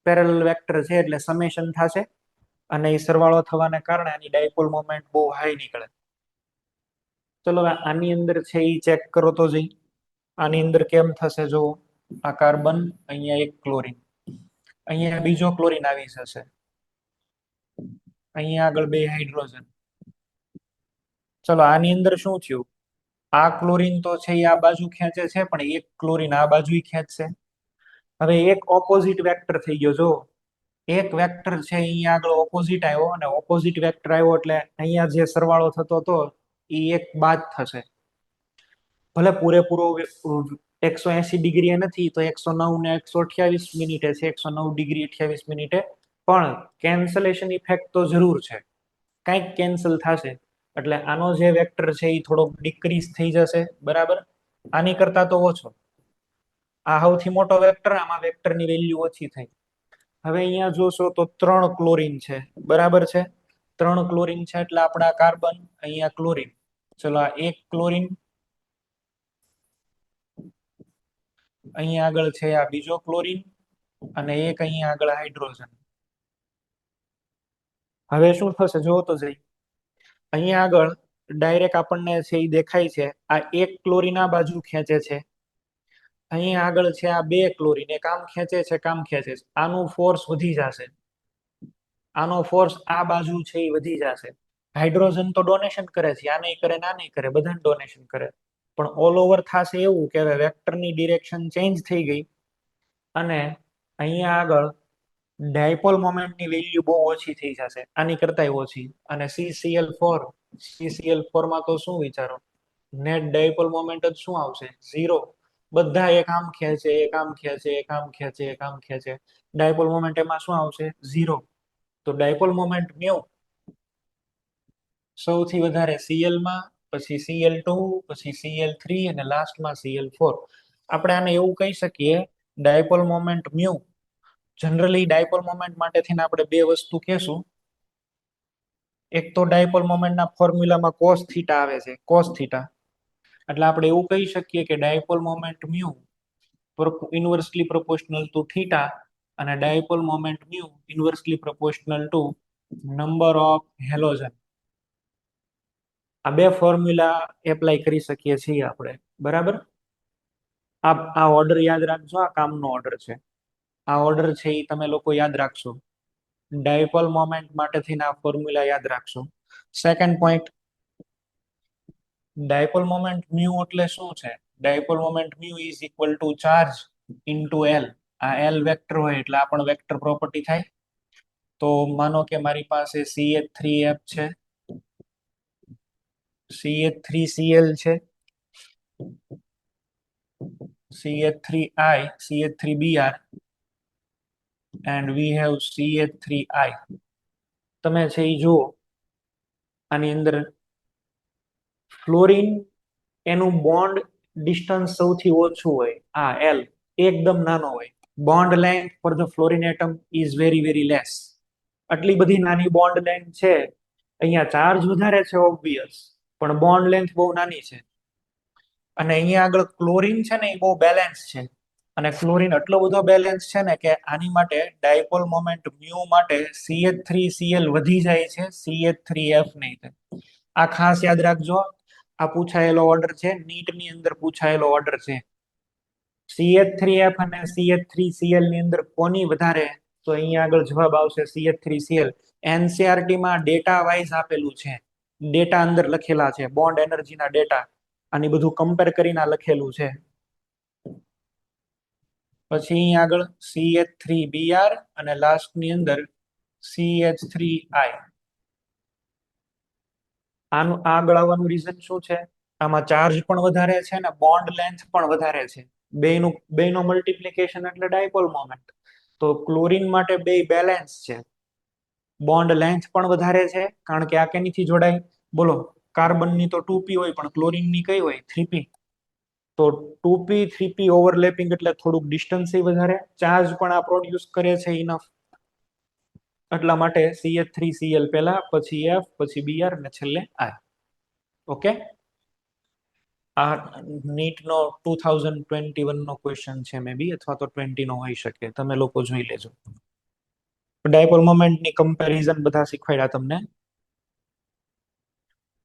પેરેલલ વેક્ટર છે એટલે સમેશન થશે અને એ સરવાળો થવાને કારણે આની ડાયપોલ મોમેન્ટ બહુ હાઈ નીકળે. ચલો આની અંદર છે એ ચેક કરો તો જઈ. આની અંદર કેમ થશે જો, આ કાર્બન, અહીંયા એક ક્લોરીન, અહીંયા બીજો ક્લોરીન આવી જશે, અહીંયા આગળ 2 હાઇડ્રોજન. ચલો આની અંદર શું થયું? આ ક્લોરીન તો છે એ આ બાજુ ખેંચે છે પણ એક ક્લોરીન આ બાજુ ખેંચશે. હવે એક ઓપોઝિટ વેક્ટર થઈ ગયો. જો એક વેક્ટર છે અહીંયા આગળ ઓપોઝિટ આવ્યો અને ઓપોઝિટ વેક્ટર આવ્યો એટલે અહીંયા જે સરવાળો થતો હતો એ એક બાદ થશે. ભલે પૂરેપૂરો 180 ડિગ્રી નથી તો 109 ને 128 મિનિટે છે, 109 ડિગ્રી 28 મિનિટે, પણ કેન્સલેશન ઇફેક્ટ તો જરૂર છે, કંઈક કેન્સલ થશે એટલે આનો જે વેક્ટર છે એ થોડોક ડિક્રીઝ થઈ જશે, બરાબર. આની કરતા તો ઓછો. આ સૌથી મોટો વેક્ટર, આમાં વેક્ટરની વેલ્યુ ઓછી થઈ. હવે અહીંયા જોશો તો 3 ક્લોરીન છે, બરાબર છે. 3 ક્લોરીન છે એટલે આપણા કાર્બન, અહીંયા ક્લોરીન. ચલો આ એક ક્લોરીન, અહીંયા આગળ છે આ બીજો ક્લોરીન અને એક અહીંયા આગળ હાઇડ્રોજન. હવે શું થશે જોવો તો જઈ. અહીંયા આગળ ડાયરેક્ટ આપણને છે એ દેખાય છે, આ એક ક્લોરીન આ બાજુ ખેંચે છે, અહીંયા આગળ છે આ 2 ક્લોરીન, એક આમ ખેંચે છે, કામ ખેંચે છે. આનું ફોર્સ વધી જશે, આનો ફોર્સ આ બાજુ છે એ વધી જશે. હાઇડ્રોજન તો ડોનેશન કરે છે, આ નહીં કરે, ના નહીં કરે, બધાને ડોનેશન કરે, પણ ઓલ ઓવર થશે એવું કે વેક્ટરની ડિરેક્શન ચેન્જ થઈ ગઈ અને અહીંયા આગળ ડાયપોલ મોમેન્ટની વેલ્યુ બહુ ઓછી થઈ જશે, આની કરતાંય ઓછી. અને CCl4 માં તો શું વિચારો, નેટ ડાયપોલ મોમેન્ટ જ શું આવશે? 0. બધા એક આમ ખેંચે, એક આમ ખેંચે, એક આમ ખેંચે, એક આમ ખેંચે, ડાયપોલ મોમેન્ટ એમાં શું આવશે? 0. તો ડાયપોલ મોમેન્ટ મ્યુ સૌથી વધારે Cl માં, પછી Cl2, પછી Cl3 અને લાસ્ટમાં Cl4. આપણે આને એવું કહી શકીએ, dipole moment mu. Generally dipole moment માટે થઈને આપણે બે વસ્તુ કહેશું. એક તો ડાયપોલ મોમેન્ટના ફોર્મ્યુલામાં cos થીટા આવે છે, cos થીટા. એટલે આપણે એવું કહી શકીએ કે dipole moment mu inversely proportional to theta અને dipole moment mu inversely proportional to number of halogen. આ બે ફોર્મ્યુલા એપ્લાય કરી શકીએ છીએ આપણે, બરાબર. આ ઓર્ડર યાદ રાખજો, આ કામનો ઓર્ડર છે. આ ઓર્ડર છે એ તમે લોકો યાદ રાખશો. ડાયપોલ મોમેન્ટ માટે થઈને આ ફોર્મ્યુલા યાદ રાખશો. Second point, dipole moment mu એટલે શું છે? Dipole moment mu is equal two charge into L. આ એલ વેક્ટર હોય એટલે આ પણ વેક્ટર પ્રોપર્ટી થાય. તો માનો કે મારી પાસે CH3F છે, CH3Cl છે, CH3I, CH3Br and we have CH3I. તમે છે એ જુઓ આની અંદર ફ્લોરીન એનું બોન્ડ ડિસ્ટન્સ સૌથી ઓછું હોય, આ L એકદમ નાનો હોય. Bond length for the fluorine atom is very very less. આટલી બધી નાની બોન્ડ લેન્થ છે, અહીંયા ચાર્જ વધારે છે ઓબ્વિયસ, પણ બોન્ડ લેન્થ બહુ નાની છે. અને અહીંયા આગળ ક્લોરીન છે ને એ બહુ બેલેન્સ છે, અને ક્લોરીન એટલો બધો બેલેન્સ છે ને કે આની માટે ડાયપોલ મોમેન્ટ મ્યુ માટે CH3Cl વધી જાય છે, CH3F નહીં થાય. આ ખાસ યાદ રાખજો, આ પૂછાયેલો ઓર્ડર છે, નીટ ની અંદર પૂછાયેલો ઓર્ડર છે. CH3F અને CH3Cl ની અંદર કોની વધારે? તો અહીંયા આગળ જવાબ આવશે CH3Cl. એનસીઆરટી માં ડેટા વાઇઝ આપેલું છે, ડેટા અંદર લખેલા છે, બોન્ડ એનર્જીના ડેટા, આની બધું કમ્પેર કરીને લખેલું છે. પછી અહીંયા આગળ CH3Br અને લાસ્ટ ની અંદર CH3I. આનું આગળ આવવાનું રીઝન શું છે? આમાં ચાર્જ પણ વધારે છે ને બોન્ડ લેન્થ પણ વધારે છે. બેનો મલ્ટિપ્લિકેશન એટલે ડાયપોલ મોમેન્ટ. તો ક્લોરીન માટે બે બેલેન્સ છે. બોન્ડ લેન્થ પણ વધારે છે કારણ કે આ કેનીથી જોડાય? બોલો, કાર્બનની તો 2p હોય પણ ક્લોરીનની કઈ હોય? 3p. તો 2p 3p ઓવરલેપિંગ એટલે થોડુંક ડિસ્ટન્સ વધારે, ચાર્જ પણ આ પ્રોડ્યુસ કરે છે ઇનફ. એટલા માટે CH3Cl પહેલા, પછી F, પછી Br અને છેલ્લે I. ઓકે, આ નીટનો 2021 નો ક્વેશ્ચન છે મે બી, અથવા તો 20 નો હોઈ શકે, તમે લોકો જોઈ લેજો. ડાયપોલ મોમેન્ટની કમ્પેરિઝન બધા શીખવાડ્યા તમને,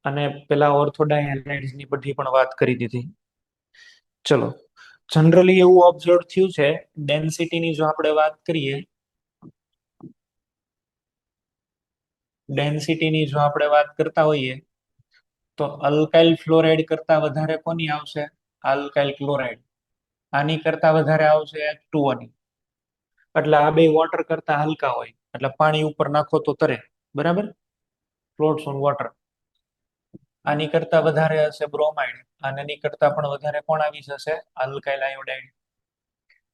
અને પેલા ઓર્થોડાય હેલાઇડ્સની બધી પણ વાત કરી દીધી. ચલો, જનરલી એવું ઓબ્ઝર્વ થયું છે, ડેન્સિટીની જો આપણે વાત કરીએ, ડેન્સિટીની જો આપણે વાત કરતા હોઈએ તો અલ્કાઇલ ફ્લોરાઇડ કરતા વધારે કોની આવશે? Alkyl chloride. આની કરતા વધારે આવશે H2O ની. એટલે આ બે વોટર કરતા હલકા હોય, એટલે પાણી ઉપર નાખો તો તરે, બરાબર, ફ્લોટ્સ ઓન વોટર. આની કરતા વધારે હશે બ્રોમાઇડ, અને એની કરતા પણ વધારે કોણ આવી જશે? Alkyl iodide.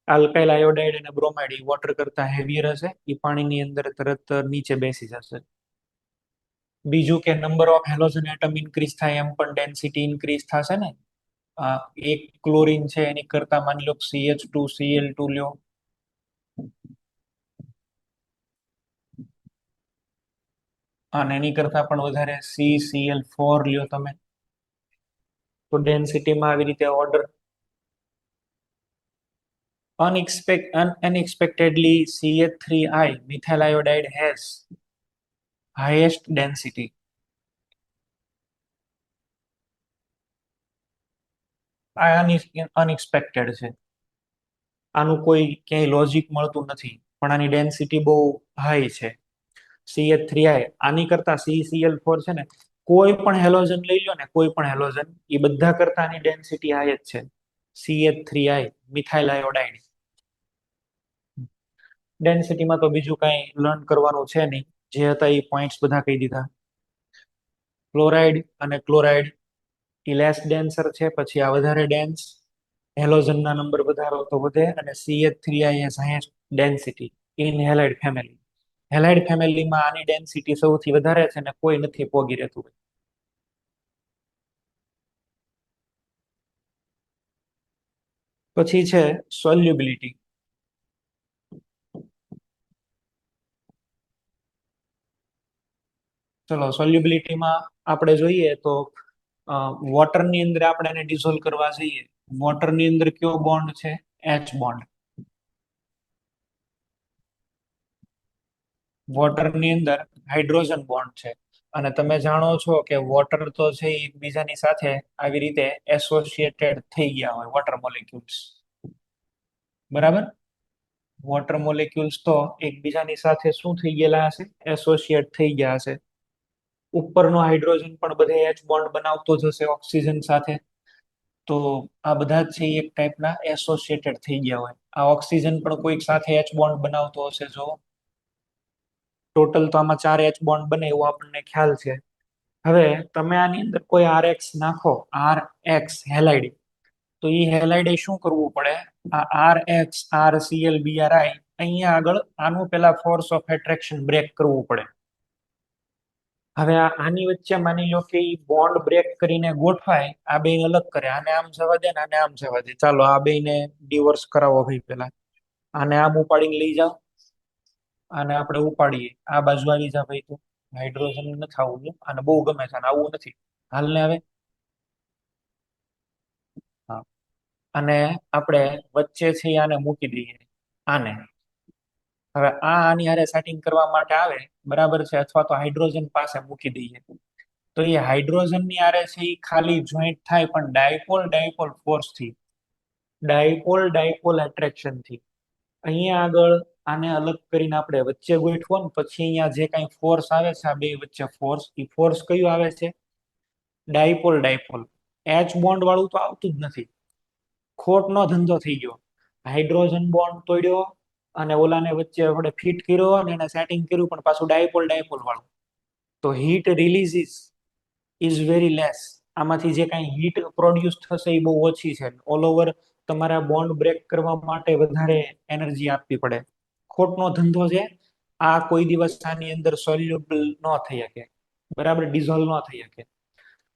આલ્કાઇલ આયોડાઇડ અને બ્રોમાઇડ એ વોટર કરતા હેવીયર હશે, એ પાણીની અંદર તરત નીચે બેસી જશે. બીજું કે number of halogen atom increase થાય એમ પણ ડેન્સિટી ઇન્ક્રીઝ થશે ને. એક ક્લોરીન છે એની કરતા માની લો CH2Cl2 લ્યો, અને એની કરતા પણ વધારે CCl4 લ્યો તમે, તો ડેન્સિટીમાં આવી રીતે order unexpectedly CH3I methyl iodide has highest density. આ અનએક્સપેક્ટેડ છે, આનું કોઈ ક્યાંય લોજિક મળતું નથી, પણ આની ડેન્સિટી બહુ હાઈ છે. CH3I આની કરતા CCl4 છે ને, કોઈ પણ હેલોજન લઈ લો ને, કોઈ પણ હેલોજન, એ બધા કરતા આની ડેન્સિટી હાઈ જ છે. CH3I methyl iodide. ડેન્સિટીમાં તો બીજું કઈ લર્ન કરવાનું છે નહીં, જે હતા એ પોઈન્ટ્સ બધા કહી દીધા. ક્લોરાઇડ અને ક્લોરાઇડ એ લેસ ડેન્સર છે, પછી આ વધારે ડેન્સ, હેલોજનના નંબર વધારો તો વધે, અને CH3I has highest density in halide family. Halide ફેમિલીમાં આની ડેન્સિટી સૌથી વધારે છે ને કોઈ નથી પોગી રહેતું. પછી છે સોલ્યુબિલિટી. ચલો, સોલ્યુબિલિટીમાં આપણે જોઈએ તો વોટરની અંદર આપણે એને ડિઝોલ્વ કરવા જઈએ, વોટરની અંદર કયો બોન્ડ છે? H bond. વોટરની અંદર હાઇડ્રોજન બોન્ડ છે, અને તમે જાણો છો કે વોટર તો છે એકબીજાની સાથે આવી રીતે એસોસિએટેડ થઈ ગયા હોય, વોટર મોલેક્યુલ્સ, બરાબર. વોટર મોલેક્યુલ્સ તો એકબીજાની સાથે શું થઈ ગયેલા હશે? એસોસિએટ થઈ ગયા હશે. ઉપરનો હાઇડ્રોજન પણ બધે H બોન્ડ બનાવતો જ હશે ઓક્સિજન સાથે. તો આ બધા જ છે એક ટાઈપના એસોસિએટેડ થઈ ગયા હોય. આ ઓક્સિજન પણ કોઈક સાથે H બોન્ડ બનાવતો હશે. જો ટોટલ તો આમાં 4 H બોન્ડ બને એવું આપણને ખ્યાલ છે. હવે તમે આની અંદર કોઈ RX નાખો, RX હેલાઇડ, તો એ હેલાઇડે શું કરવું પડે? આ RX RCl BRI અહીંયા આગળ આનું પેલા ફોર્સ ઓફ એટ્રેક્શન બ્રેક કરવું પડે. હવે આની વચ્ચે માની લો કે બોન્ડ બ્રેક કરીને ગોઠવાય, આ બે અલગ કરે, આને આમ જવા દે ને આને આમ જવા દે, ચાલો આ બેને ડિવોર્સ કરાવો ભાઈ, પેલા આને આમ ઉપાડીને લઈ જાઓ, આને આપણે ઉપાડીએ, આ બાજુ આવી જા ભાઈ, તું હાઇડ્રોજન નથી આવું, આને બહુ ગમે છે, આને આવું નથી, હાલ ને આવે. હા, અને આપણે વચ્ચે છે આને મૂકી દઈએ, આને. હવે આની હારે સેટિંગ કરવા માટે આવે, બરાબર છે, અથવા તો હાઇડ્રોજન પાસે મૂકી દઈએ, તો એ હાઇડ્રોજન ની હારે છે એ ખાલી જોઈન્ટ થાય, પણ ડાયપોલ ડાયપોલ ફોર્સ થી ડાયપોલ ડાયપોલ એટ્રેક્શન થી અહીંયા આગળ આને અલગ કરીને આપણે વચ્ચે ગોઠવો ને પછી અહીંયા જે કાંઈ ફોર્સ આવે છે આ બે વચ્ચે ફોર્સ, એ ફોર્સ કયું આવે છે? Dipole dipole. એચ બોન્ડ વાળું તો આવતું જ નથી. ખોટનો ધંધો થઈ ગયો. હાઇડ્રોજન બોન્ડ તોડ્યો અને ઓલાને વચ્ચે આપણે ફિટ કર્યો અને એને સેટિંગ કર્યું, પણ પાછું ડાયપોલ ડાયપોલ વાળું. તો heat releases is very less. આમાંથી જે કાંઈ હીટ પ્રોડ્યુસ થશે એ બહુ ઓછી છે. ઓલ ઓવર તમારા બોન્ડ બ્રેક કરવા માટે વધારે એનર્જી આપવી પડે. ખોટનો ધંધો છે આ. કોઈ દિવસ આની અંદર સોલ્યુબલ ન થઈ શકે, બરાબર, ડિઝોલ્વ ન થઈ શકે.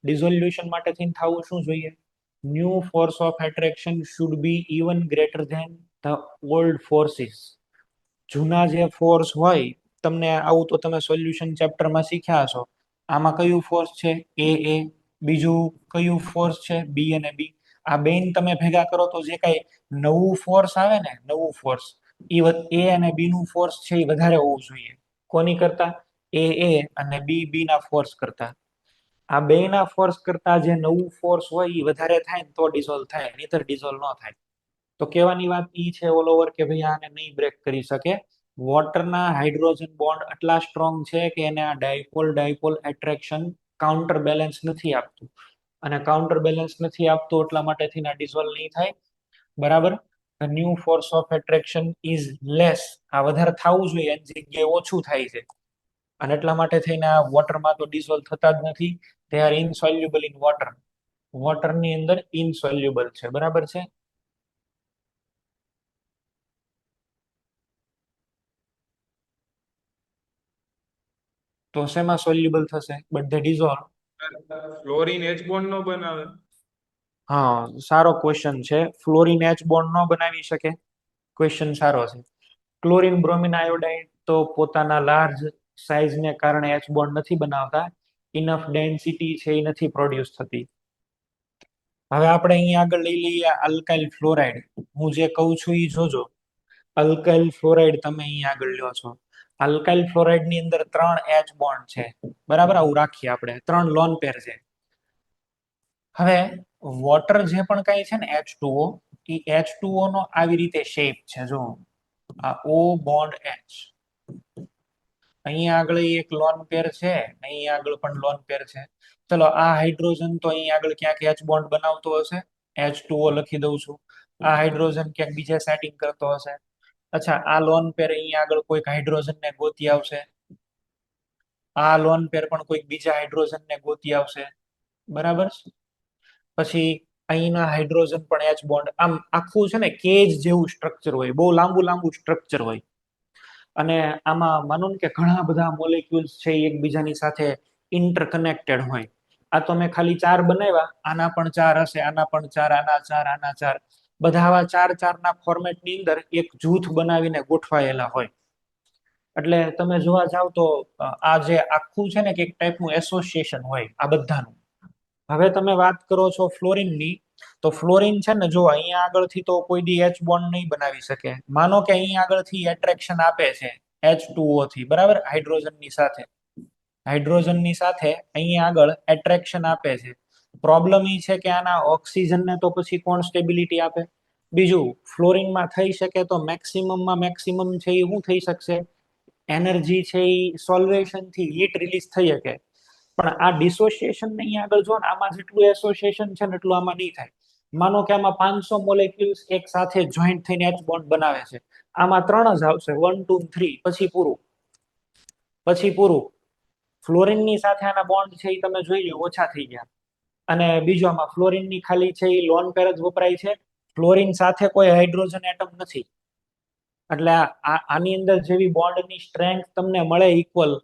ડિઝોલ્યુશન માટે થઈને થવું શું જોઈએ? New force of attraction should be even greater than the old forces. જૂના જે ફોર્સ હોય, તમને આવું તો તમે સોલ્યુશન ચેપ્ટરમાં શીખ્યા હશો. આમાં કયું ફોર્સ છે? એ. બીજું કયું ફોર્સ છે? બી અને બી. આ બેન તમે ભેગા કરો તો જે કઈ નવું ફોર્સ આવે ને, નવું ફોર્સ, એ અને બી નું ફોર્સ છે એ વધારે હોવું જોઈએ. કોની કરતા? એ અને બી ના ફોર્સ કરતા. આ બે ના ફોર્સ કરતા જે નવું ફોર્સ હોય એ વધારે થાય ને તો ડિઝોલ્વ થાય, નહીતર ડિઝોલ્વ ન થાય. તો કહેવાની વાત ઈ છે ઓલ ઓવર કે ભાઈ આને નહીં બ્રેક કરી શકે. વોટરના હાઇડ્રોજન બોન્ડ એટલા સ્ટ્રોંગ છે કે એને આ dipole dipole attraction counter balance નથી આપતું. અને કાઉન્ટર બેલેન્સ નથી આપતું એટલા માટે થઈને આ ડિઝોલ્વ નહીં થાય. બરાબર. New force of attraction is less. આ વધારે થવું જોઈએ એની જગ્યાએ ઓછું થાય છે. અને એટલા માટે થઈને આ વોટરમાં તો ડિઝોલ્વ થતા જ નથી. They are insoluble in water. વોટરની અંદર ઇનસોલ્યુબલ છે. બરાબર છે. તો શેમાં સોલ્યુબલ થશે? બધે ડિઝોલ્વ. ફ્લોરિન એચ બોન્ડ નો બનાવે. હા, સારો ક્વેશ્ચન છે. ફ્લોરિન એચ બોન્ડ ન બનાવી શકે? ક્વેશ્ચન સારો છે. ક્લોરિન બ્રોમિન આયોડાઇડ તો પોતાના લાર્જ સાઇઝને કારણે એચ બોન્ડ નથી બનાવતા. ઇનફ ડેન્સિટી છે એ નથી પ્રોડ્યુસ થતી. હવે આપણે અહીંયા આગળ લઈ લઈએ અલ્કાઇલ ફ્લોરાઇડ. હું જે કહું છું એ જોજો. અલ્કાઇલ ફ્લોરાઇડ તમે અહીંયા આગળ લ્યો છો. અલ્કાઇલ ફ્લોરાઇડ ની અંદર 3 એચ બોન્ડ છે. બરાબર, આવું રાખીએ આપણે. 3 લોન પેર છે. હવે વોટર જે પણ કઈ છે ને H2O, એ H2O નો આવી રીતે શેપ છે. જો આ O બોન્ડ H. અહીંયા આગળ એક લોન પેર છે, અહીંયા આગળ પણ લોન પેર છે. ચલો, આ હાઇડ્રોજન તો અહીંયા આગળ ક્યાંક H બોન્ડ બનાવતો હશે. H2O લખી દઉં છું. આ હાઇડ્રોજન ક્યાંક બીજે સેટિંગ કરતો હશે. અચ્છા, આ લોન પેર અહીંયા આગળ કોઈક હાઇડ્રોજન ને ગોતી આવશે. આ લોન પેર પણ કોઈક બીજા હાઇડ્રોજન ને ગોતી આવશે. બરાબર. પછી અહીંના હાઇડ્રોજન પણ એચ બોન્ડ. આમ આખું છે ને કેજ જેવું સ્ટ્રક્ચર હોય, બહુ લાંબુ લાંબુ સ્ટ્રક્ચર હોય. અને આમાં માનો કે ઘણા બધા મોલેક્યુલ્સ છે એ એકબીજાની સાથે ઇન્ટરકનેક્ટેડ હોય. આ તો મેં ખાલી 4 બનાવ્યા. આના પણ 4 હશે, આના પણ 4, આના 4, આના 4. બધા આવા 4 ના ફોર્મેટની અંદર એક જૂથ બનાવીને ગોઠવાયેલા હોય. એટલે તમે જોવા જાવ તો આ જે આખું છે ને કે એક ટાઈપનું એસોસિએશન હોય આ બધાનું. હવે તમે વાત કરો છો ફ્લોરિનની, તો ફ્લોરિન છે ને, જો અહીંયા આગળથી તો કોઈ દી એચ બોન્ડ નહીં બનાવી શકે. માનો કે અહીંયા આગળથી એટ્રેક્શન આપે છે H2O થી, બરાબર, હાઇડ્રોજનની સાથે. હાઇડ્રોજનની સાથે અહીંયા આગળ એટ્રેક્શન આપે છે. પ્રોબ્લેમ એ છે કે આના ઓક્સિજનને તો પછી કોણ સ્ટેબિલિટી આપે? બીજું, ફ્લોરિનમાં થઈ શકે તો મેક્સિમમમાં મેક્સિમમ છે એ શું થઈ શકશે? એનર્જી છે એ સોલ્વેશન થી હીટ રિલીઝ થઈ શકે. પણ આ ડિસોસિએશન ને અહીંયા આગળ જો ને, આમાં જેટલું એસોસિએશન છે ને એટલું આમાં નહીં થાય. માનો કે આમાં 500 મોલેક્યુલ્સ એક સાથે જોઈન્ટ થઈને એચ બોન્ડ બનાવે છે. આમાં 3 જ આવશે, 1 2 3, પછી પૂરું. પછી પૂરું. ફ્લોરિનની સાથે આના બોન્ડ છે એ તમે જોઈ લો ઓછા થઈ ગયા. અને બીજું, આમાં ફ્લોરિનની ખાલી છે એ લોન પેર જ વપરાય છે. ફ્લોરિન સાથે કોઈ હાઇડ્રોજન એટમ નથી. એટલે આની અંદર જેવી બોન્ડની સ્ટ્રેન્થ તમને મળે ઇક્વલ,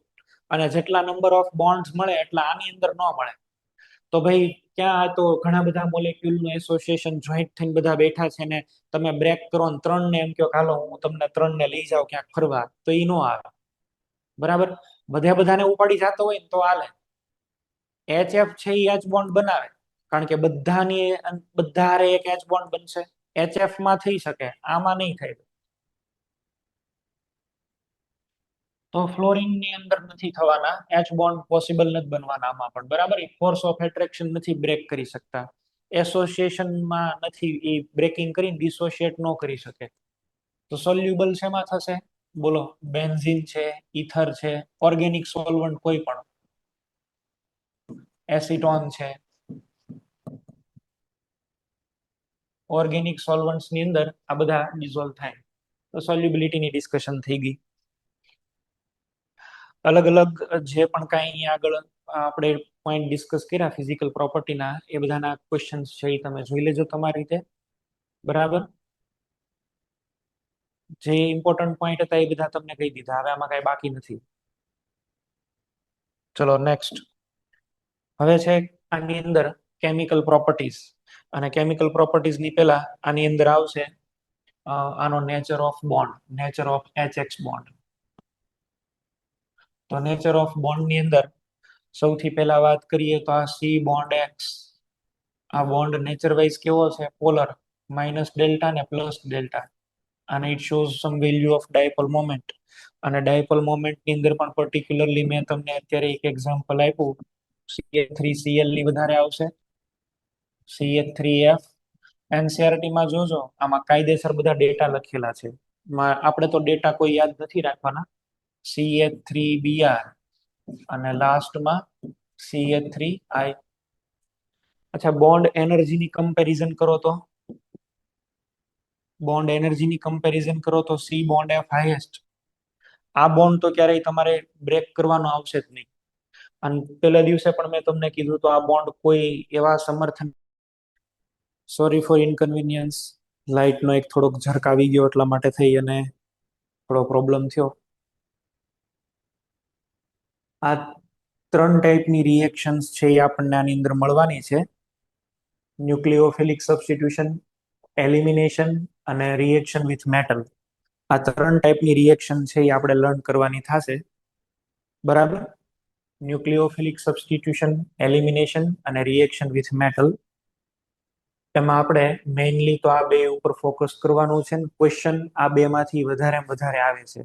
અને જેટલા નંબર ઓફ બોન્ડ્સ મળે એટલા આની અંદર ન મળે. તો ભાઈ ક્યાં તો ઘણા બધા મોલેક્યુલનું એસોસિએશન જોઈન્ટ થઈને બધા બેઠા છે ને તમે બ્રેક કરો ને 3 ને એમ કહો હાલો હું તમને 3 ને લઈ જાઉં ક્યાંક ફરવા, તો એ નો આવે. બરાબર. બધાને ઉપાડી જતો હોય ને તો હાલે. HF છે એ એચ બોન્ડ બનાવે, કારણ કે બધા એક એચ બોન્ડ બનશે. HF માં થઈ શકે, આમાં નહીં થાય. તો ફ્લોરિન ની અંદર નથી થવાના એચ બોન્ડ, પોસિબલ નથી બનવાના આમાં પણ. બરાબર, ફોર્સ ઓફ એટ્રેક્શન નથી બ્રેક કરી શકતા. એસોસિએશનમાં નથી, એ બ્રેકિંગ કરીને ડિસોશિએટ ન કરી શકે. તો સોલ્યુબલ શેમાં થશે? બોલો, બેન્ઝીન છે, ઇથર છે, ઓર્ગેનિક સોલ્વન્ટ કોઈ પણ, એસિટોન છે, ઓર્ગેનિક સોલ્વન્ટ્સ ની અંદર આ બધા ડિઝોલ્વ થાય. તો સોલ્યુબિલિટીની ડિસ્કશન થઈ ગઈ. અલગ અલગ જે પણ કાંઈ અહીંયા આગળ આપણે પોઈન્ટ ડિસ્કસ કર્યા ફિઝિકલ પ્રોપર્ટીના, એ બધાના ક્વેશ્ચન્સ છે એ તમે જોઈ લેજો તમારી રીતે. બરાબર, જે ઇમ્પોર્ટન્ટ પોઈન્ટ હતા એ બધા તમને કહી દીધા. હવે આમાં કઈ બાકી નથી. ચલો નેક્સ્ટ. હવે છે આની અંદર કેમિકલ પ્રોપર્ટીઝ, અને કેમિકલ પ્રોપર્ટીઝ ની પહેલા આની અંદર આવશે આનો nature of bond, nature of HX bond. તો નેચર ઓફ બોન્ડ ની અંદર સૌથી પહેલા વાત કરીએ તો આ C બોન્ડ X, આ બોન્ડ નેચર વાઇઝ કેવો છે? પોલર, માઇનસ ડેલ્ટા ને પ્લસ ડેલ્ટા. અને it shows some value of dipole moment. અને ડાયપોલ મોમેન્ટ ની અંદર પણ પર્ટિક્યુલરલી મેં તમને અત્યારે એક એક્ઝામ્પલ આપ્યું, CH3Cl ની વધારે આવશે, CH3F. NCERT માં જોજો, આમાં કાયદેસર બધા ડેટા લખેલા છે. આપણે તો ડેટા કોઈ યાદ નથી રાખવાના. CH3Br અને લાસ્ટમાં CH3I. અચ્છા, બોન્ડ એનર્જીની કમ્પેરિઝન કરો તો, બોન્ડ એનર્જીની કમ્પેરિઝન કરો તો C બોન્ડ F હાઈએસ્ટ. આ બોન્ડ તો ક્યારેય તમારે બ્રેક કરવાનો આવશે જ નહીં. અને પેલા દિવસે પણ મેં તમને કીધું તો આ બોન્ડ કોઈ એવા સમર્થન, સોરી ફોર ઇનકન્વીનિયન્સ, લાઇટનો એક થોડોક ઝરક આવી ગયો એટલા માટે થઈ અને થોડો પ્રોબ્લેમ થયો. આ 3 ટાઈપની રિએક્શન્સ છે એ આપણને આની અંદર મળવાની છે. ન્યુક્લિયોફિલિક સબસ્ટિટ્યુશન, એલિમિનેશન અને રિએક્શન વિથ મેટલ. આ 3 ટાઈપની રિએક્શન છે એ આપણે લર્ન કરવાની થશે. બરાબર, ન્યુક્લિયોફિલિક સબસ્ટિટ્યુશન, એલિમિનેશન અને રિએક્શન વિથ મેટલ. એમાં આપણે મેઇનલી તો આ બે ઉપર ફોકસ કરવાનું છે. ક્વેશ્ચન આ બે માંથી વધારે આવે છે,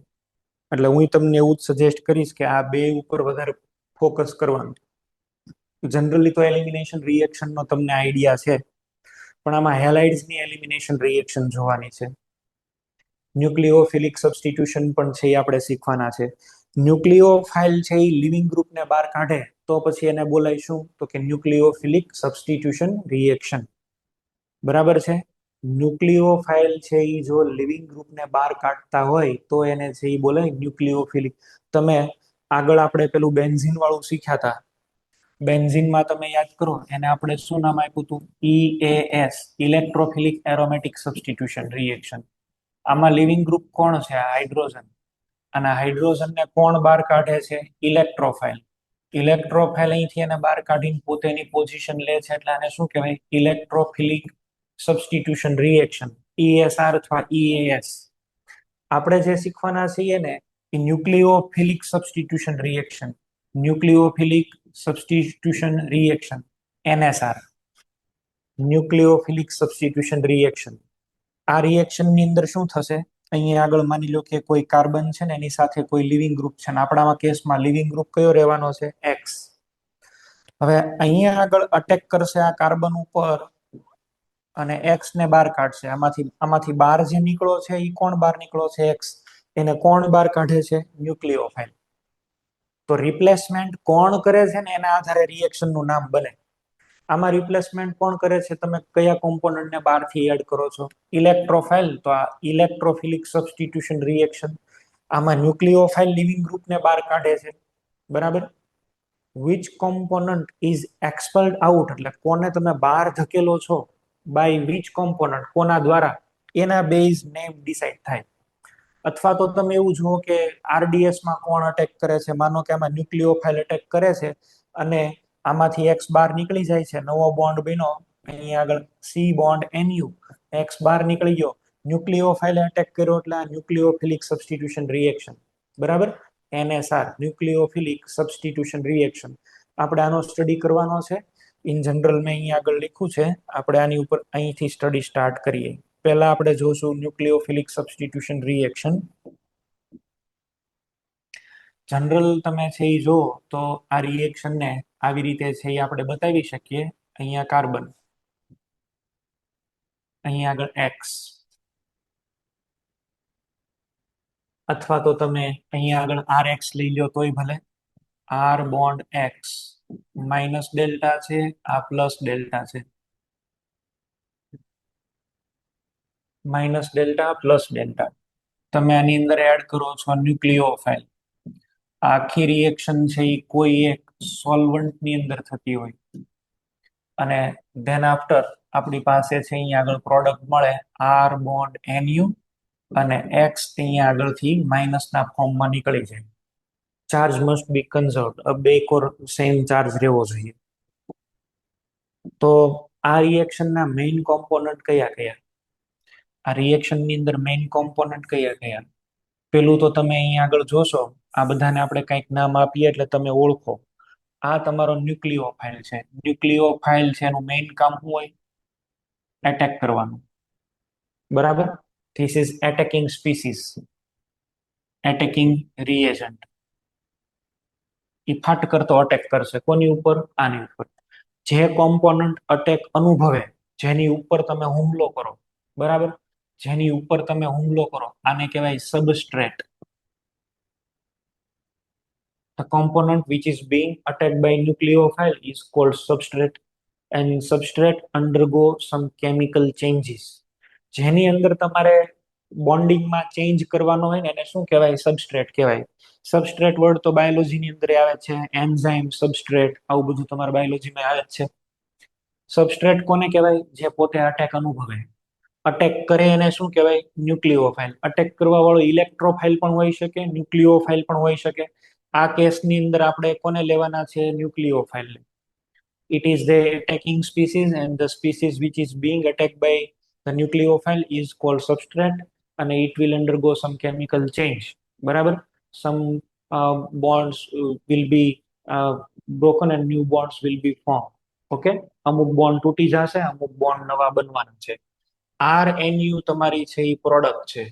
એટલે હું તમને એવું જ સજેસ્ટ કરીશ કે આ બે ઉપર વધારે ફોકસ કરવાનું. જનરલી તો એલિમિનેશન રિએક્શનનો તમને આઈડિયા છે, પણ આમાં હેલાઇડ્સની એલિમિનેશન રિએક્શન જોવાની છે. ન્યુક્લિયોફિલિક સબસ્ટિટ્યુશન પણ છે એ આપણે શીખવાના છે. ન્યુક્લિયોફાઇલ છે એ લિવિંગ ગ્રુપને બહાર કાઢે તો પછી એને બોલાવીશું તો કે ન્યુક્લિયોફિલિક સબસ્ટિટ્યુશન રિએક્શન. બરાબર છે, ન્યુક્લિયોફાઇલ છે એ જો લિવિંગ ગ્રુપને બહાર કાઢતા હોય તો એને છે એ બોલાય ન્યુક્લિયોફિલિક. તમે આગળ આપણે પેલું બેન્ઝીન વાળું શીખ્યા હતા, બેન્ઝીનમાં તમે યાદ કરો, એને આપણે શું નામ આપ્યું હતું? EAS, electrophilic aromatic substitution reaction. આમાં લિવિંગ ગ્રુપ કોણ છે? હાઇડ્રોજન. અને હાઇડ્રોજનને કોણ બહાર કાઢે છે? ઇલેક્ટ્રોફાઇલ. ઇલેક્ટ્રોફાઇલ અહીંથી એને બહાર કાઢીને પોતેની પોઝિશન લે છે, એટલે આને શું કહેવાય? ઇલેક્ટ્રોફિલિક સબસ્ટિટ્યુશન રિએક્શન, ESR અથવા EAS. આપણે જે શીખવાના છીએ ને એ nucleophilic substitution reaction, nucleophilic substitution reaction, NSR, nucleophilic substitution reaction. આ રિએક્શન ની અંદર શું થશે? અહીંયા આગળ માની લો કે કોઈ કાર્બન છે ને એની સાથે કોઈ લિવિંગ ગ્રુપ છે, ને આપણામાં કેસમાં લિવિંગ ગ્રુપ કયો રહેવાનો છે? X. હવે અહીંયા આગળ અટેક કરશે આ કાર્બન ઉપર અને X ને બહાર કાઢશે. આમાંથી બહાર જે નીકળો છે એ કોણ બહાર નીકળો છે? X. એને કોણ બહાર કાઢે છે? ન્યુક્લિયોફાઇલ. તો રિપ્લેસમેન્ટ કોણ કરે છે ને એના આધારે રિએક્શન નું નામ બને. આમાં રિપ્લેસમેન્ટ કોણ કરે છે? તમે કયા કોમ્પોનન્ટને બહારથી એડ કરો છો? ઇલેક્ટ્રોફાઇલ. તો આ ઇલેક્ટ્રોફિલિક સબસ્ટિટ્યુશન રિએક્શન. આમાં ન્યુક્લિયોફાઇલ લિવિંગ ગ્રુપને બહાર કાઢે છે. બરાબર, which component is expelled out, એટલે કોને તમે બહાર ધકેલો છો, by which component, કોના દ્વારા, એના બેઝ નેમ ડિસાઇડ થાય. અથવા તો તમે એવું જુઓ કે RDS માં કોણ અટેક કરે છે? માનો કે આમાં ન્યુક્લિયોફાઇલ અટેક કરે છે અને આમાંથી X બહાર નીકળી જાય છે, નવો બોન્ડ બન્યો, અહીં આગળ C બોન્ડ NU, X બહાર નીકળી ગયો, ન્યુક્લિયોફાઇલ અટેક કર્યો, એટલે આ ન્યુક્લિયોફિલિક સબસ્ટિટ્યુશન રિએક્શન. બરાબર, NSR, ન્યુક્લિયોફિલિક સબસ્ટિટ્યુશન રિએક્શન. આપણે આનો સ્ટડી કરવાનો છે. ઇન જનરલ મેં અહીં આગળ લખ્યું છે, આપણે આની ઉપર અહીંથી સ્ટડી સ્ટાર્ટ કરીએ. પહેલા આપણે જોશું ન્યુક્લિયોફિલિક સબસ્ટિટ્યુશન રિએક્શન. જનરલ તમે છે એ જો તો આ રિએક્શનને આવી રીતે છે એ આપણે બતાવી શકીએ. અહીંયા કાર્બન, અહીં આગળ એક્સ, અથવા તો તમે અહીં આગળ આર એક્સ લઈ લો તોય ભલે. R bond X minus delta છે, આ પ્લસ ડેલ્ટા છે. માઇનસ ડેલ્ટા પ્લસ ડેલ્ટા, તમે આની અંદર એડ કરો છો ન્યુક્લિયોફાઇલ. આખી રિએક્શન છે એ કોઈ એક સોલ્વન્ટ ની અંદર થતી હોય, અને ધેન આફ્ટર આપણી પાસે છે અહીંયા આગળ પ્રોડક્ટ મળે આર બોન્ડ એનયુ, અને એક્સ અહીંયા આગળથી માઇનસના ફોર્મમાં નીકળી જાય. ચાર્જ મસ્ટ બી કન્ઝર્વડ, બે કોર સેમ ચાર્જ રહેવો જોઈએ. તો આ રિએક્શનના મેઇન કોમ્પોનન્ટ કયા કયા? આ રિએક્શન ની અંદર મેઇન કોમ્પોનન્ટ કયા કયા? પેલું તો તમે અહીંયા આગળ જોશો, આ બધાને આપણે કંઈક નામ આપીએ એટલે તમે ઓળખો. આ તમારો ન્યુક્લિયોફાઇલ છે. ન્યુક્લિયોફાઇલ છે એનું મેઇન કામ શું હોય? એટેક કરવાનું. બરાબર? This is attacking species, attacking reagent. એ ફાટ કરતો અટેક કરશે. કોની ઉપર? આની ઉપર. જે કોમ્પોનન્ટ અટેક અનુભવે, જેની ઉપર તમે હુમલો કરો, બરાબર, જેની ઉપર તમે હુમલો કરો, આને કહેવાય substrate. The component which is being attacked by nucleophile is called substrate, and substrate undergo some chemical changes. જેની અંદર તમારે બોન્ડિંગમાં ચેન્જ કરવાનો હોય ને એને શું કહેવાય? સબસ્ટ્રેટ કહેવાય. સબસ્ટ્રેટ વર્ડ તો બાયોલોજીની અંદર આવે છે, એન્ઝાઇમ, સબસ્ટ્રેટ, આવું બધું તમારા બાયોલોજીમાં આવે જ છે. સબસ્ટ્રેટ કોને કહેવાય? જે પોતે અટેક અનુભવે. અટેક કરે એને શું કહેવાય? ન્યુક્લિયોફાઇલ. અટેક કરવા વાળો ઇલેક્ટ્રોફાઇલ પણ હોઈ શકે, ન્યુક્લિયોફાઇલ પણ હોઈ શકે. આ કેસની અંદર આપણે કોને લેવાના છે? ન્યુક્લિયોફાઇલ. It is the attacking species, and the species which is being attacked by the nucleophile is called substrate, and it will undergo some chemical change. બરાબર? Some bonds will be broken and new bonds will be formed. Okay? અમુક bond તૂટી જશે, અમુક bond નવા બનવાના છે. R N you તમારી છે એ પ્રોડક્ટ છે,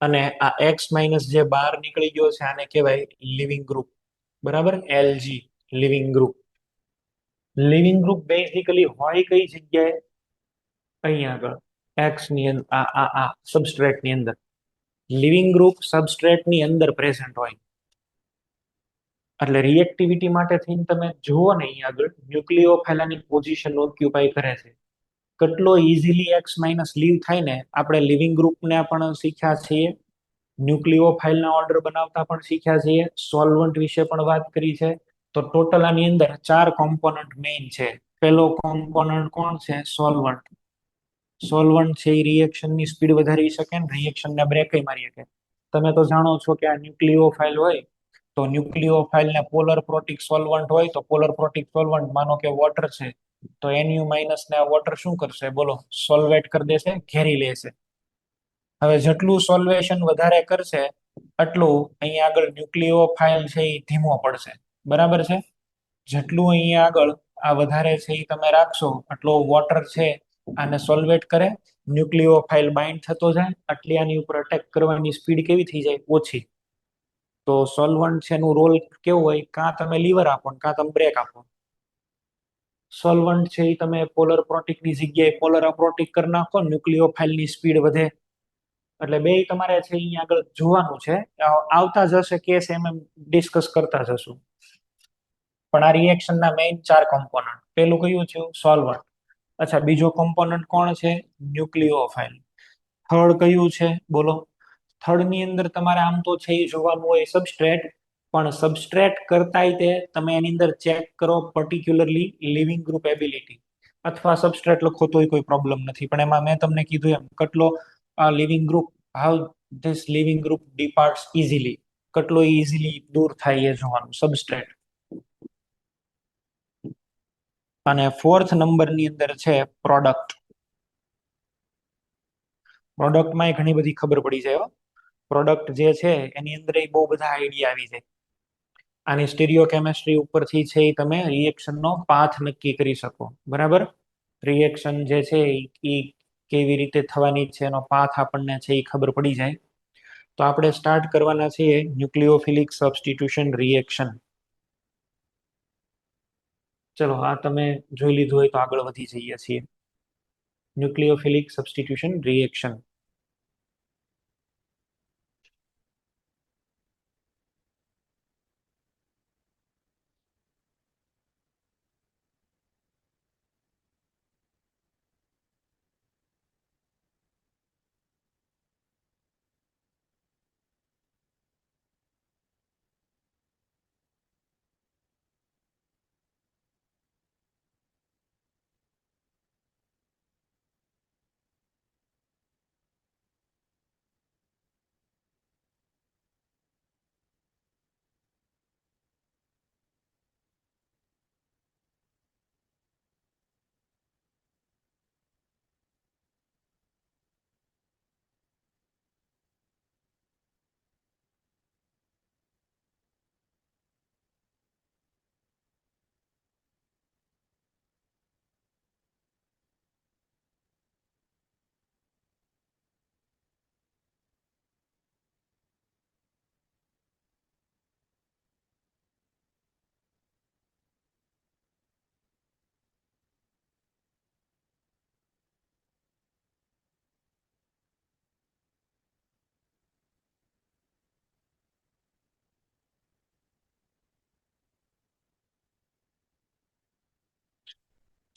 અને આ એક્સ માઇનસ જે બહાર નીકળી ગયો છે આને કહેવાય લિવિંગ ગ્રુપ. બરાબર? LG, living group. Living group basically હોય કઈ જગ્યાએ? અહીંયા આગળ એક્સ ની અંદર, આ સબસ્ટ્રેટ ની અંદર. લિવિંગ ગ્રુપ સબસ્ટ્રેટ ની અંદર પ્રેઝન્ટ હોય. એટલે રિએક્ટિવિટી માટે થઈને તમે જુઓ ને અહીંયા આગળ ન્યુક્લિયોફાઇલાની પોઝિશન ઓક્યુપાય કરે છે. કેટલો ઇઝીલી એક્સ માઇનસ લીવ થાય ને. આપણે લિવિંગ ગ્રુપને પણ શીખ્યા છીએ, ન્યુક્લિયોફાઇલના ઓર્ડર બનાવતા પણ શીખ્યા છીએ, સોલ્વન્ટ વિશે પણ વાત કરી છે. તો ટોટલ આની અંદર 4 કોમ્પોનન્ટ મેઇન છે. પેલો કોમ્પોનન્ટ કોણ છે? સોલ્વન્ટ. સોલ્વન્ટ છે એ રિએક્શનની સ્પીડ વધારી શકે ને રિએક્શનને બ્રેક મારી શકે. તમે તો જાણો છો કે આ ન્યુક્લિયોફાઇલ હોય તો ન્યુક્લિયોફાઇલને પોલર પ્રોટિક સોલ્વન્ટ હોય તો પોલર પ્રોટિક સોલ્વન્ટ માનો કે વોટર છે, તો એનયુ માઇનસ ને આ વોટર શું કરશે? બોલો, સોલ્વેટ કરી દેશે, ઘેરી લેશે. હવે જેટલું સોલ્વેશન વધારે કરશે એટલું અહીંયા આગળ ન્યુક્લિયોફાઇલ છે એ ધીમો પડશે. બરાબર છે? જેટલું અહીંયા આગળ આ વધારે છે એ તમે રાખશો એટલો વોટર છે આને સોલ્વેટ કરે, ન્યુક્લિયોફાઇલ બાઇન્ડ થતો જાય, એટલે આની ઉપર અટેક કરવાની સ્પીડ કેવી થઈ જાય? ઓછી. તો સોલ્વન્ટ છે એનું રોલ કેવું હોય? કાં તમે લીવર આપો કાં તમે બ્રેક આપો. સોલ્વન્ટ છે એ તમે પોલર પ્રોટિકની જગ્યાએ પોલર અપ્રોટિક કરી નાખો, ન્યુક્લિયોફાઇલની સ્પીડ વધે. એટલે બે તમારે છે અહીંયા આગળ જોવાનું છે. આવતા જશે કેસ એમ ડિસ્કસ કરતા જશું. પણ આ રિએક્શનના મેઇન 4 કોમ્પોનન્ટ. પેલું કયું છે? સોલ્વન્ટ. અચ્છા, બીજો કોમ્પોનન્ટ કોણ છે? ન્યુક્લિયોફાઇલ. થર્ડ કયું છે? બોલો. થર્ડ ની અંદર તમારે આમ તો છે એ જોવાનું હોય સબસ્ટ્રેટ, પણ સબસ્ટ્રેટ કરતાંય તે તમે એની અંદર ચેક કરો પર્ટિક્યુલરલી લિવિંગ ગ્રુપ એબિલિટી, અથવા સબસ્ટ્રેટ લખો તોય કોઈ પ્રોબ્લેમ નથી. પણ એમાં મેં તમને કીધું એમ કેટલો leaving group, how this leaving group departs easily, કેટલો ઇઝીલી દૂર થાય એ જોવાનું સબસ્ટ્રેટ. અને ફોર્થ નંબરની અંદર છે પ્રોડક્ટ. પ્રોડક્ટમાં ઘણી બધી ખબર પડી જાય. પ્રોડક્ટ જે છે એની અંદર બહુ બધા આઈડિયા આવી જાય. આની સ્ટીરિયોકેમિસ્ટ્રી ઉપરથી છે એ તમે રિએક્શનનો પાથ નક્કી કરી શકો. બરાબર? રિએક્શન જે છે એ કેવી રીતે થવાની છે એનો પાથ આપણને છે એ ખબર પડી જાય. તો આપણે સ્ટાર્ટ કરવાના છીએ ન્યુક્લિયોફિલિક સબસ્ટિટ્યુશન રિએક્શન. ચલો આ તમે જોઈ લીધું હોય તો આગળ વધી જઈએ છીએ. ન્યુક્લિયોફિલિક સબસ્ટિટ્યુશન રિએક્શન.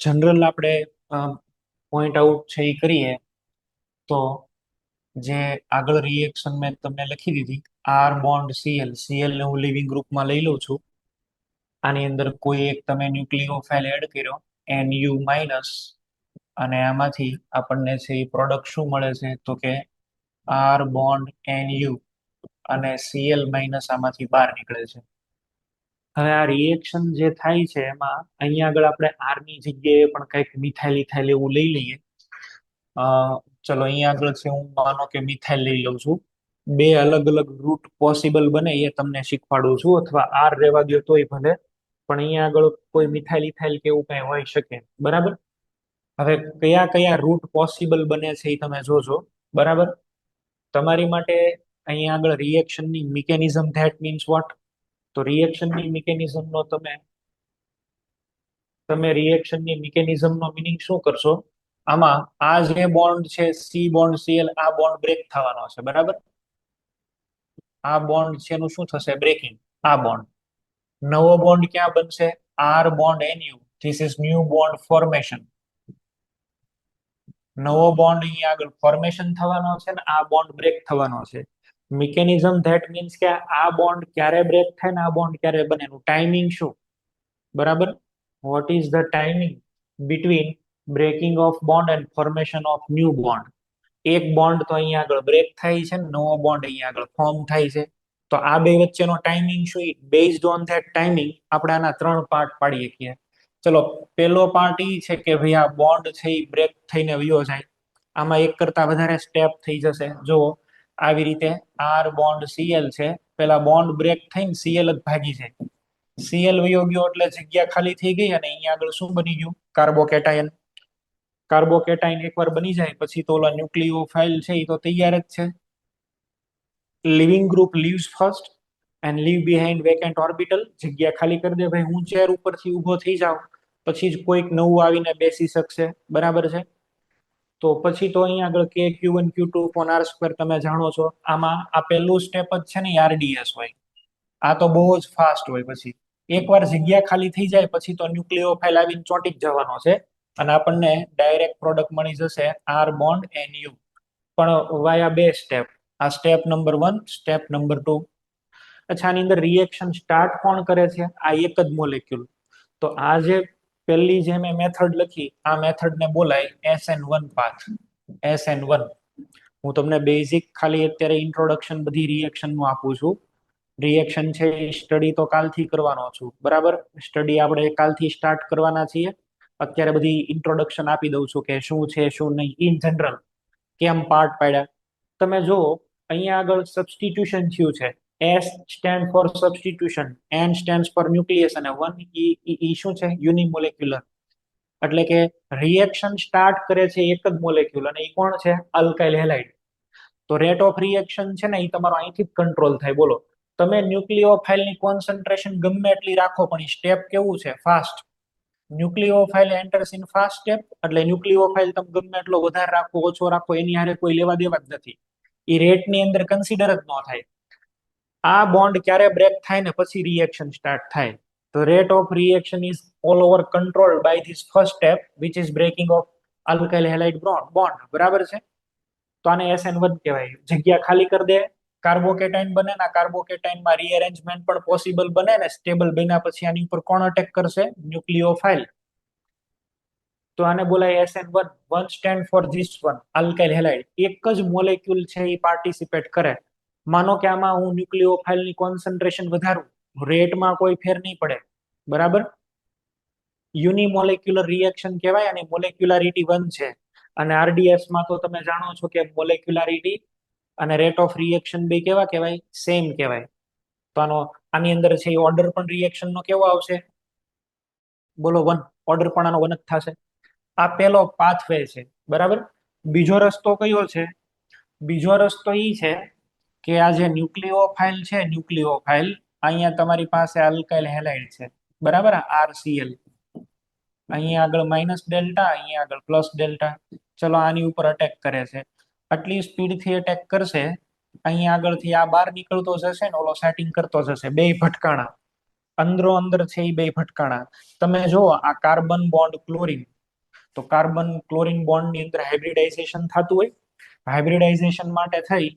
જનરલ આપણે પોઈન્ટ આઉટ છે એ કરીએ તો જે આગળ રિએક્શન મેં તમને લખી દીધી, આર બોન્ડ સીએલ, સીએલ ને હું લિવિંગ ગ્રુપમાં લઈ લઉં છું. આની અંદર કોઈ એક તમે ન્યુક્લિયોફાઇલ એડ કર્યો, NU માઇનસ, અને આમાંથી આપણને છે એ પ્રોડક્ટ શું મળે છે તો કે આર બોન્ડ NU અને સીએલ માઇનસ આમાંથી બહાર નીકળે છે. હવે આ રિએક્શન જે થાય છે એમાં અહીંયા આગળ આપણે આર ની જગ્યાએ પણ કંઈક મિથાઇલ ઇથાઇલ એવું લઈ લઈએ. અ ચલો અહીંયા આગળ છે હું માનો કે મિથાઇલ લઈ લઉં છું. બે અલગ અલગ રૂટ પોસિબલ બને એ તમને શીખવાડું છું, અથવા આર રહેવા દો તોય ભલે, પણ અહીંયા આગળ કોઈ મિથાઇલ ઇથાઇલ કે એવું કઈ હોઈ શકે. બરાબર. હવે કયા કયા રૂટ પોસિબલ બને છે એ તમે જોજો. બરાબર. તમારી માટે અહીંયા આગળ રિએક્શનની મિકેનિઝમ, ધેટ મીન્સ વોટ? તો રિએક્શનની મિકેનિઝમનો તમે રિએક્શનની મિકેનિઝમનો મિનિંગ શું કરશો? આમાં આ જે બોન્ડ છે સી બોન્ડ સીએલ, આ બોન્ડ બ્રેક થવાનો છે. બરાબર. આ બોન્ડ છે એનું શું થશે? બ્રેકિંગ. આ બોન્ડ, નવો બોન્ડ ક્યાં બનશે? R bond NU. This is new bond formation. નવો બોન્ડ અહીંયા આગળ ફોર્મેશન થવાનો છે ને આ બોન્ડ બ્રેક થવાનો છે. મિકેનિઝમ ધેટ મીન્સ કે આ બોન્ડ ક્યારે બ્રેક થાય ને આ બોન્ડ ક્યારે બને, એનું ટાઈમિંગ શું? બરાબર. What is the timing between breaking of bond and formation of new bond? એક બોન્ડ તો અહીંયા આગળ બ્રેક થાય છે ને નવો બોન્ડ અહીંયા આગળ ફોર્મ થાય છે. તો આ બે વચ્ચેનો ટાઈમિંગ શું? બેઝડ ઓન ધેટ ટાઈમિંગ આપણે આના ત્રણ પાર્ટ પાડીએ છીએ. ચલો, પેલો પાર્ટ એ છે કે ભાઈ આ બોન્ડ છે એ બ્રેક થઈને વયો જાય. આમાં એક કરતા વધારે સ્ટેપ થઈ જશે. જો આવી રીતે આર બોન્ડ સીએલ છે, પેલા બોન્ડ બ્રેક થઈને સીએલ જ ભાગી જાય. સીએલ વયો ગયો એટલે જગ્યા ખાલી થઈ ગઈ, અને અહીંયા આગળ શું બની ગયું? કાર્બોકેટાયન. કાર્બોકેટાયન એકવાર બની જાય પછી તો ઓલા ન્યુક્લિયોફાઇલ છે એ તો તૈયાર જ છે. Leaving group leaves first and leave behind vacant orbital. જગ્યા ખાલી કરી દે ભાઈ, હું ચેર ઉપરથી ઊભો થઈ જાઉં પછી જ કોઈક નવું આવીને બેસી શકશે. બરાબર છે. તો પછી તો અહીંયા આગળ Q1 Q2 upon R square તમે જાણો છો. આમાં આ પહેલું સ્ટેપ જ છે ને RDS હોય. આ તો બહુ જ ફાસ્ટ હોય. પછી એકવાર જગ્યા ખાલી થઈ જાય પછી તો ન્યુક્લિયોફાઇલ આવીને ચોંટી જ જવાનો છે, અને આપણને ડાયરેક્ટ પ્રોડક્ટ મળી જશે આર બોન્ડ NU. પણ વાયા બે સ્ટેપ. આ સ્ટેપ નંબર 1, સ્ટેપ નંબર 2. અચ્છા, આની અંદર રિએક્શન સ્ટાર્ટ કોણ કરે છે? આ એક જ મોલેક્યુલ. તો આ જે પહેલી જે મેં મેથડ લખી, આ મેથડને બોલાય SN1 પાથ. SN1. હું તમને બેઝિક ખાલી અત્યારે ઇન્ટ્રોડક્શન બધી રિએક્શનનું આપું છું. રિએક્શન છે એ સ્ટડી તો કાલથી કરવાનો છું. બરાબર. સ્ટડી આપણે કાલથી સ્ટાર્ટ કરવાના છીએ. અત્યારે બધી ઇન્ટ્રોડક્શન આપી દઉં છું કે શું છે શું નહીં, ઇન જનરલ કેમ પાર્ટ પાડ્યા. તમે જો અહીંયા આગળ સબસ્ટિટ્યુશન થયું છે. S stand four substitution, N stand four nucleus, અને 1 ઈ શું છે? યુનિમોલેક્યુલર. એટલે કે રિએક્શન સ્ટાર્ટ કરે છે એક જ મોલેક્યુલ, અને એ કોણ છે? અલ્કાઇલ હેલાઇડ. તો રેટ ઓફ રિએક્શન છે ને એ તમારો અહીંથી જ કંટ્રોલ થાય. બોલો, તમે ન્યુક્લિયોફાઇલની કોન્સન્ટ્રેશન ગમે એટલી રાખો પણ એ સ્ટેપ કેવું છે? Fast. Nucleophile enters in fast step, એટલે ન્યુક્લિયોફાઇલ તમે ગમે એટલો વધારે રાખો ઓછો રાખો એની હારે કોઈ લેવા દેવા જ નથી, એ રેટ ની અંદર કન્સિડર જ ન થાય. આ બોન્ડ ક્યારે બ્રેક થાય ને પછી રિએક્શન સ્ટાર્ટ થાય. તો rate of reaction is all over controlled by this first step which is breaking of alkyl halide bond. બરાબર છે. તો આને SN1 કહેવાય. જગ્યા ખાલી કરી દે, કાર્બોકેટાઇન બને ને, કાર્બોકેટાઇનમાં રીઅરેન્જમેન્ટ પણ પોસિબલ બને ને, સ્ટેબલ બન્યા પછી આની ઉપર કોણ અટેક કરશે? ન્યુક્લિયોફાઇલ. તો આને બોલાય SN1. One stand for this one, alkyl halide. એક જ મોલેક્યુલ છે એ પાર્ટિસિપેટ કરે. માનો કે આમાં હું ન્યુક્લિયોફાઇલની કોન્સન્ટ્રેશન વધારું, રેટમાં કોઈ ફેર નહીં પડે. બરાબર. યુનિમોલેક્યુલર રિએક્શન કહેવાય અને મોલેક્યુલારિટી 1 છે. અને RDS માં તો તમે જાણો છો કે મોલેક્યુલારિટી અને રેટ ઓફ રિએક્શન બે કેવા કહેવાય? સેમ કહેવાય. તો આની અંદર છે એ ઓર્ડર પણ રિએક્શન નો કેવો આવશે? બોલો 1. ઓર્ડર પણ આનો 1 જ થશે. આ પેલો પાથવે છે. બરાબર. બીજો રસ્તો કયો છે? બીજો રસ્તો એ છે કે આ જે ન્યુક્લિયોફાઇલ છે, ન્યુક્લિયોફાઇલ, અહીંયા તમારી પાસે આલ્કાઇલ હેલાઇડ છે. બરાબર. RCl. અહીંયા આગળ માઇનસ ડેલ્ટા, અહીંયા આગળ પ્લસ ડેલ્ટા. ચલો આની ઉપર અટેક કરે છે. આટલી સ્પીડથી અટેક કરશે. અહીંયા આગળથી આ બહાર નીકળતો જશે ને ઓલો સેટિંગ કરતો જશે. બે ભટકાણા અંદરો અંદર છે એ બે ભટકાણા. તમે જો આ કાર્બન બોન્ડ ક્લોરીન, તો કાર્બન ક્લોરીન બોન્ડ ની અંદર હાઇબ્રિડાઇઝેશન થતું હોય. હાઇબ્રિડાઇઝેશન માટે થઈ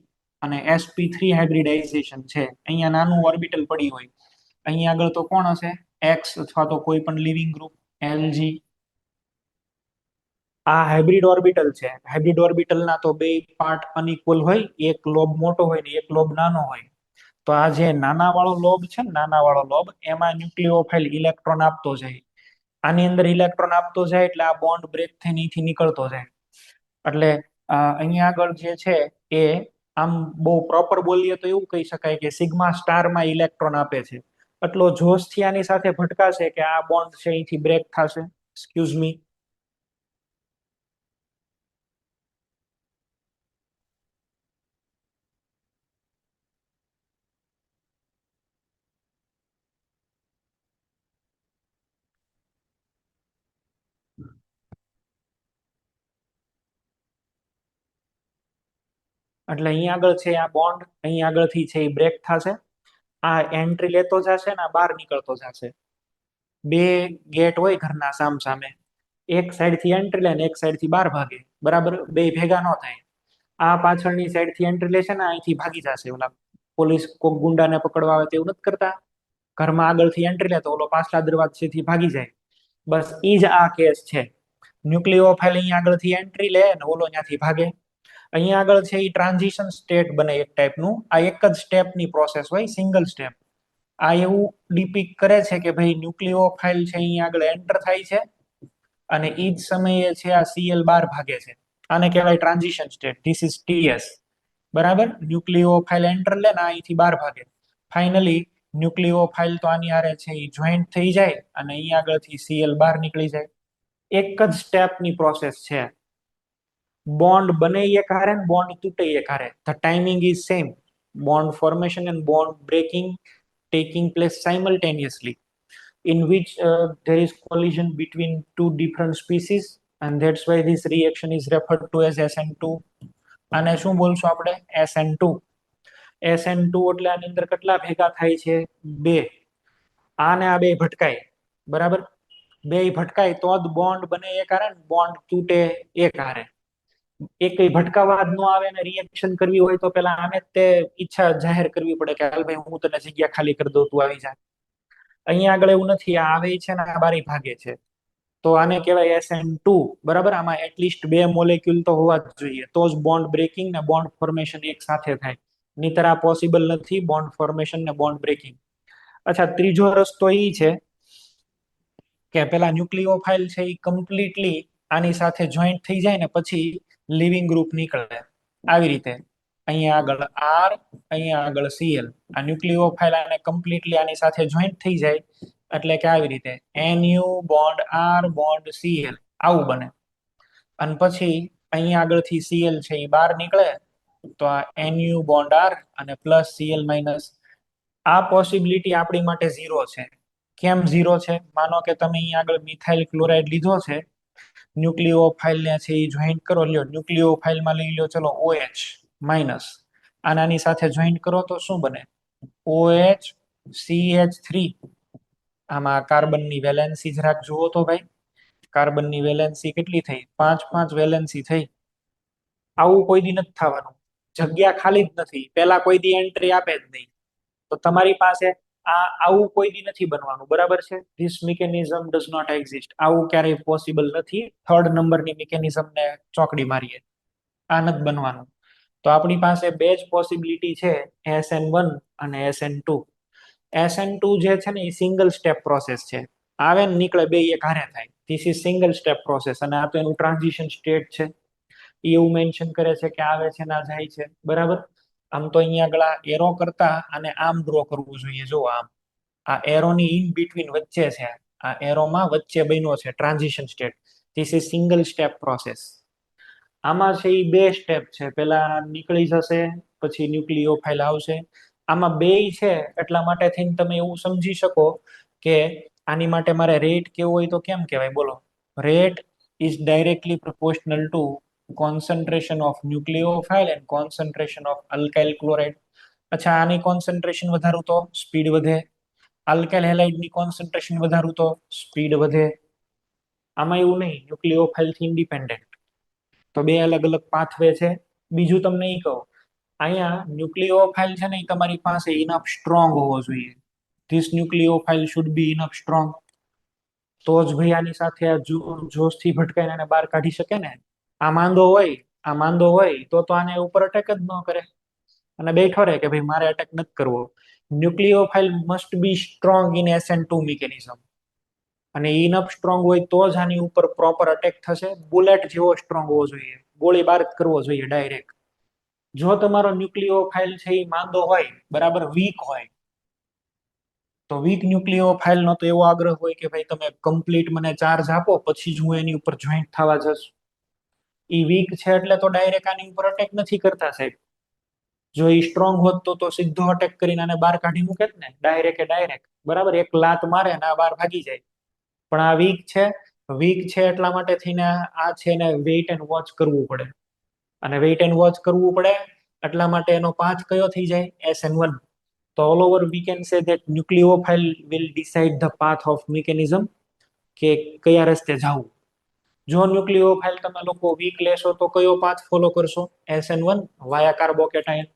અને sp3 હાઇબ્રિડાઇઝેશન છે. અહીંયા નાનું ઓર્બિટલ પડી હોય. અહીંયા આગળ તો કોણ હશે? X અથવા તો કોઈ પણ લિવિંગ ગ્રુપ Lg. આ હાઇબ્રિડ ઓર્બિટલ છે. હાઇબ્રિડ ઓર્બિટલના તો બે પાર્ટ અનઇક્વલ હોય, એક લોબ મોટો હોય ને એક લોબ નાનો હોય. તો આ જે નાના વાળો લોબ છે ને, નાના વાળો લોબ, એમાં ન્યુક્લિયોફાઇલ ઇલેક્ટ્રોન આપતો જાય. આની અંદર ઇલેક્ટ્રોન આપતો જાય એટલે આ બોન્ડ બ્રેક થઈને અહીંથી નીકળતો જાય. એટલે અહીંયા આગળ જે છે એ આમ બહુ પ્રોપર બોલીએ તો એવું કહી શકાય કે સિગ્મા સ્ટારમાં ઇલેક્ટ્રોન આપે છે. એટલો જોશથી આની સાથે ભટકાશે કે આ બોન્ડ છે અહીંથી બ્રેક થશે. Excuse me. એટલે અહીંયા આગળ છે આ બોન્ડ અહીંયા આગળથી છે એ બ્રેક થશે. આ એન્ટ્રી લેતો જશે ને આ બહાર નીકળતો જશે. બે ગેટ હોય ઘરના સામ સામે, એક સાઈડ થી એન્ટ્રી લે ને એક સાઈડ થી બહાર ભાગે. બરાબર. બે ભેગા ન થાય. આ પાછળની સાઈડ થી એન્ટ્રી લેશે ને અહીંથી ભાગી જશે. ઓલા પોલીસ કોક ગુંડાને પકડવા આવે તેવું નથી કરતા, ઘરમાં આગળથી એન્ટ્રી લે તો ઓલો પાછલા દરવાજેથી ભાગી જાય. બસ ઈ જ આ કેસ છે. ન્યુક્લિયોફાઇલ અહીંયા આગળથી એન્ટ્રી લે ને ઓલો ત્યાંથી ભાગે. અહીંયા આગળ છે એ ટ્રાન્ઝિશન સ્ટેટ બને એક ટાઈપનું. આ એક જ સ્ટેપની પ્રોસેસ હોય, સિંગલ સ્ટેપ. આ એવું ડિપિક કરે છે કે ભાઈ ન્યુક્લિયોફાઇલ છે અહીંયા આગળ એન્ટર થાય છે અને ઈ જ સમયે છે આ Cl બહાર ભાગે છે. આને કહેવાય transition state. This is TS. બરાબર. ન્યુક્લિયોફાઇલ એન્ટર લે ને અહીંથી બહાર ભાગે. ફાઇનલી ન્યુક્લિયોફાઇલ તો આની હારે છે એ જોઈન્ટ થઈ જાય અને અહીંયા આગળથી Cl બહાર નીકળી જાય. એક જ સ્ટેપની પ્રોસેસ છે. બોન્ડ બને એક હારે ને બોન્ડ તૂટે એક હારે. The timing is same. Bond formation and bond breaking taking place simultaneously, in which there is collision between two different species, and that's why this reaction is referred to as SN2. આને શું બોલશું આપણે? SN2. SN2 એટલે આની અંદર કેટલા ભેગા થાય છે? બે. આને આ બે ભટકાય. બરાબર. બે ભટકાય તો જ બોન્ડ બને એક હારે ને બોન્ડ તૂટે એક હારે. એક ભટકાવા જ ન આવે ને રિએક્શન કરવી હોય તો પેલા આને તે ઈચ્છા જાહેર કરવી પડે કે હાલ ભાઈ હું તને જગ્યા ખાલી કરી દઉં, તું આવી જા. અહીંયા આગળ એવું નથી. આ આવે છે ને આ બારી ભાગે છે. તો આને કહેવાય SN2. બરાબર. આમાં એટલીસ્ટ બે મોલેક્યુલ તો હોવા જ જોઈએ, તો જ બોન્ડ બ્રેકિંગ ને બોન્ડ ફોર્મેશન એક સાથે થાય. નહીતર આ પોસિબલ નથી, બોન્ડ ફોર્મેશન ને બોન્ડ બ્રેકિંગ. અચ્છા, ત્રીજો રસ્તો એ છે કે પેલા ન્યુક્લિયોફાઇલ છે એ કમ્પ્લીટલી આની સાથે જોઈન્ટ થઈ જાય ને પછી લિવિંગ ગ્રુપ નીકળે. આવી રીતે અહીંયા આગળ R, અહીંયા આગળ Cl. આ ન્યુક્લિયોફાઇલ આને કમ્પ્લીટલી આની સાથે જોઈન્ટ થઈ જાય એટલે કે આવી રીતે Nu bond R bond Cl આવું બને. અને પછી અહીંયા આગળથી Cl છે એ બહાર નીકળે તો આ Nu બોન્ડ R અને પ્લસ Cl માઇનસ. આ પોસિબિલિટી આપણી માટે 0 છે. કેમ 0 છે? માનો કે તમે અહીંયા આગળ મિથાઇલ ક્લોરાઇડ લીધો છે, ન્યુક્લિયોફાઇલ ને છે એ જોઈન્ટ કરો, લ્યો ન્યુક્લિયોફાઇલમાં લઈ લો ચલો OH માઇનસ, આનાની સાથે જોઈન્ટ કરો તો શું બને? OH CH3. આમાં કાર્બનની વેલેન્સી જરાક જુઓ તો ભાઈ, કાર્બનની વેલેન્સી કેટલી થઈ? 5 વેલેન્સી થઈ. આવું કોઈ દી નથી થવાનું, જગ્યા ખાલી જ નથી, પેલા કોઈ દી એન્ટ્રી આપે જ નહીં. તો તમારી પાસે આવું કોઈ દી નથી બનવાનું, બરાબર છે? This mechanism does not exist. આવું ક્યારેય પોસિબલ નથી. થર્ડ નંબરની મિકેનિઝમને ચોકડી મારીએ, આ નથી બનવાનું. તો આપણી પાસે બે જ પોસિબિલિટી છે, SN1 અને SN2. SN2 જે છે ને એ સિંગલ સ્ટેપ પ્રોસેસ છે, આવે ને નીકળે બે એક હારે થાય. This is single step process, અને આ તો એનું ટ્રાન્ઝિશન સ્ટેટ છે. એવું મેન્શન કરે છે કે આવે છે ના જાય છે, બરાબર. આમ તો અહીંયા આગળ એરો કરતા અને આમ ડ્રો કરવું જોઈએ. જો આમ, આ એરોની ઇન બિટવીન વચ્ચે છે, આ એરોમાં વચ્ચે બન્યો છે transition state. This is single step process. આમાં છે એ બે સ્ટેપ છે, પેલા નીકળી જશે પછી ન્યુક્લિયોફાઇલ આવશે. આમાં બે છે એટલા માટે થઈને તમે એવું સમજી શકો કે આની માટે મારે રેટ કેવો હોય તો કેમ કહેવાય? બોલો. Rate is directly proportional two concentration of nucleophile and concentration of alkyl chloride. અચ્છા, આની કોન્સન્ટ્રેશન વધારું તો સ્પીડ વધે, આલ્કાઇલ હેલાઇડની કોન્સન્ટ્રેશન વધારું તો સ્પીડ વધે. આમાં એવું નહીં, ન્યુક્લિયોફાઇલ થી ઇન્ડિપેન્ડન્ટ. તો બે અલગ અલગ પાથવે છે. બીજું તમને એ કહું, અહીંયા ન્યુક્લિયોફાઇલ છે ને એ તમારી પાસે ઇનફ સ્ટ્રોંગ હોવો જોઈએ. This nucleophile should be enough strong. તો જ ભાઈ આની સાથે આ જોશથી ભટકાઈને આને બહાર કાઢી શકે ને. આ માંદો હોય તો આને ઉપર અટેક જ ન કરે, અને બેઠો રહે કે ભાઈ મારે અટેક નથી કરવો. Nucleophile must be strong in SN2 mechanism, અને ઇનફ સ્ટ્રોંગ હોય તો જ આની ઉપર પ્રોપર અટેક થશે. બુલેટ જેવો સ્ટ્રોંગ હોવો જોઈએ, ગોળીબાર કરવો જોઈએ ડાયરેક્ટ. જો તમારો ન્યુક્લિયોફાઇલ છે એ માંદો હોય, બરાબર, વીક હોય, તો વીક ન્યુક્લિયોફાઇલ નો તો એવો આગ્રહ હોય કે ભાઈ તમે કમ્પ્લીટ મને ચાર્જ આપો પછી જ હું એની ઉપર જોઈન્ટ થવા જશ. ઈ વીક છે એટલે તો ડાયરેક્ટ આની ઉપર અટેક નથી કરતા સાહેબ. જો ઈ સ્ટ્રોંગ હોત તો સીધો અટેક કરીને આને બહાર કાઢી મૂકે ને, ડાયરેક્ટ, બરાબર, એક લાત મારે ને આ બહાર ભાગી જાય. પણ આ વીક છે એટલા માટે થઈને આ છે ને વેઇટ એન્ડ વોચ કરવું પડે. અને વેઇટ એન્ડ વોચ કરવું પડે એટલા માટે એનો પાથ કયો થઈ જાય? SN1. તો all over we can say that nucleophile will decide the path of mechanism, કે કયા રસ્તે જવું. જો ન્યુક્લિયોફાઇલ તમે લોકો વીક લેશો તો કયો પાથ ફોલો કરશો? SN1 વાયા કાર્બોકેટાયન.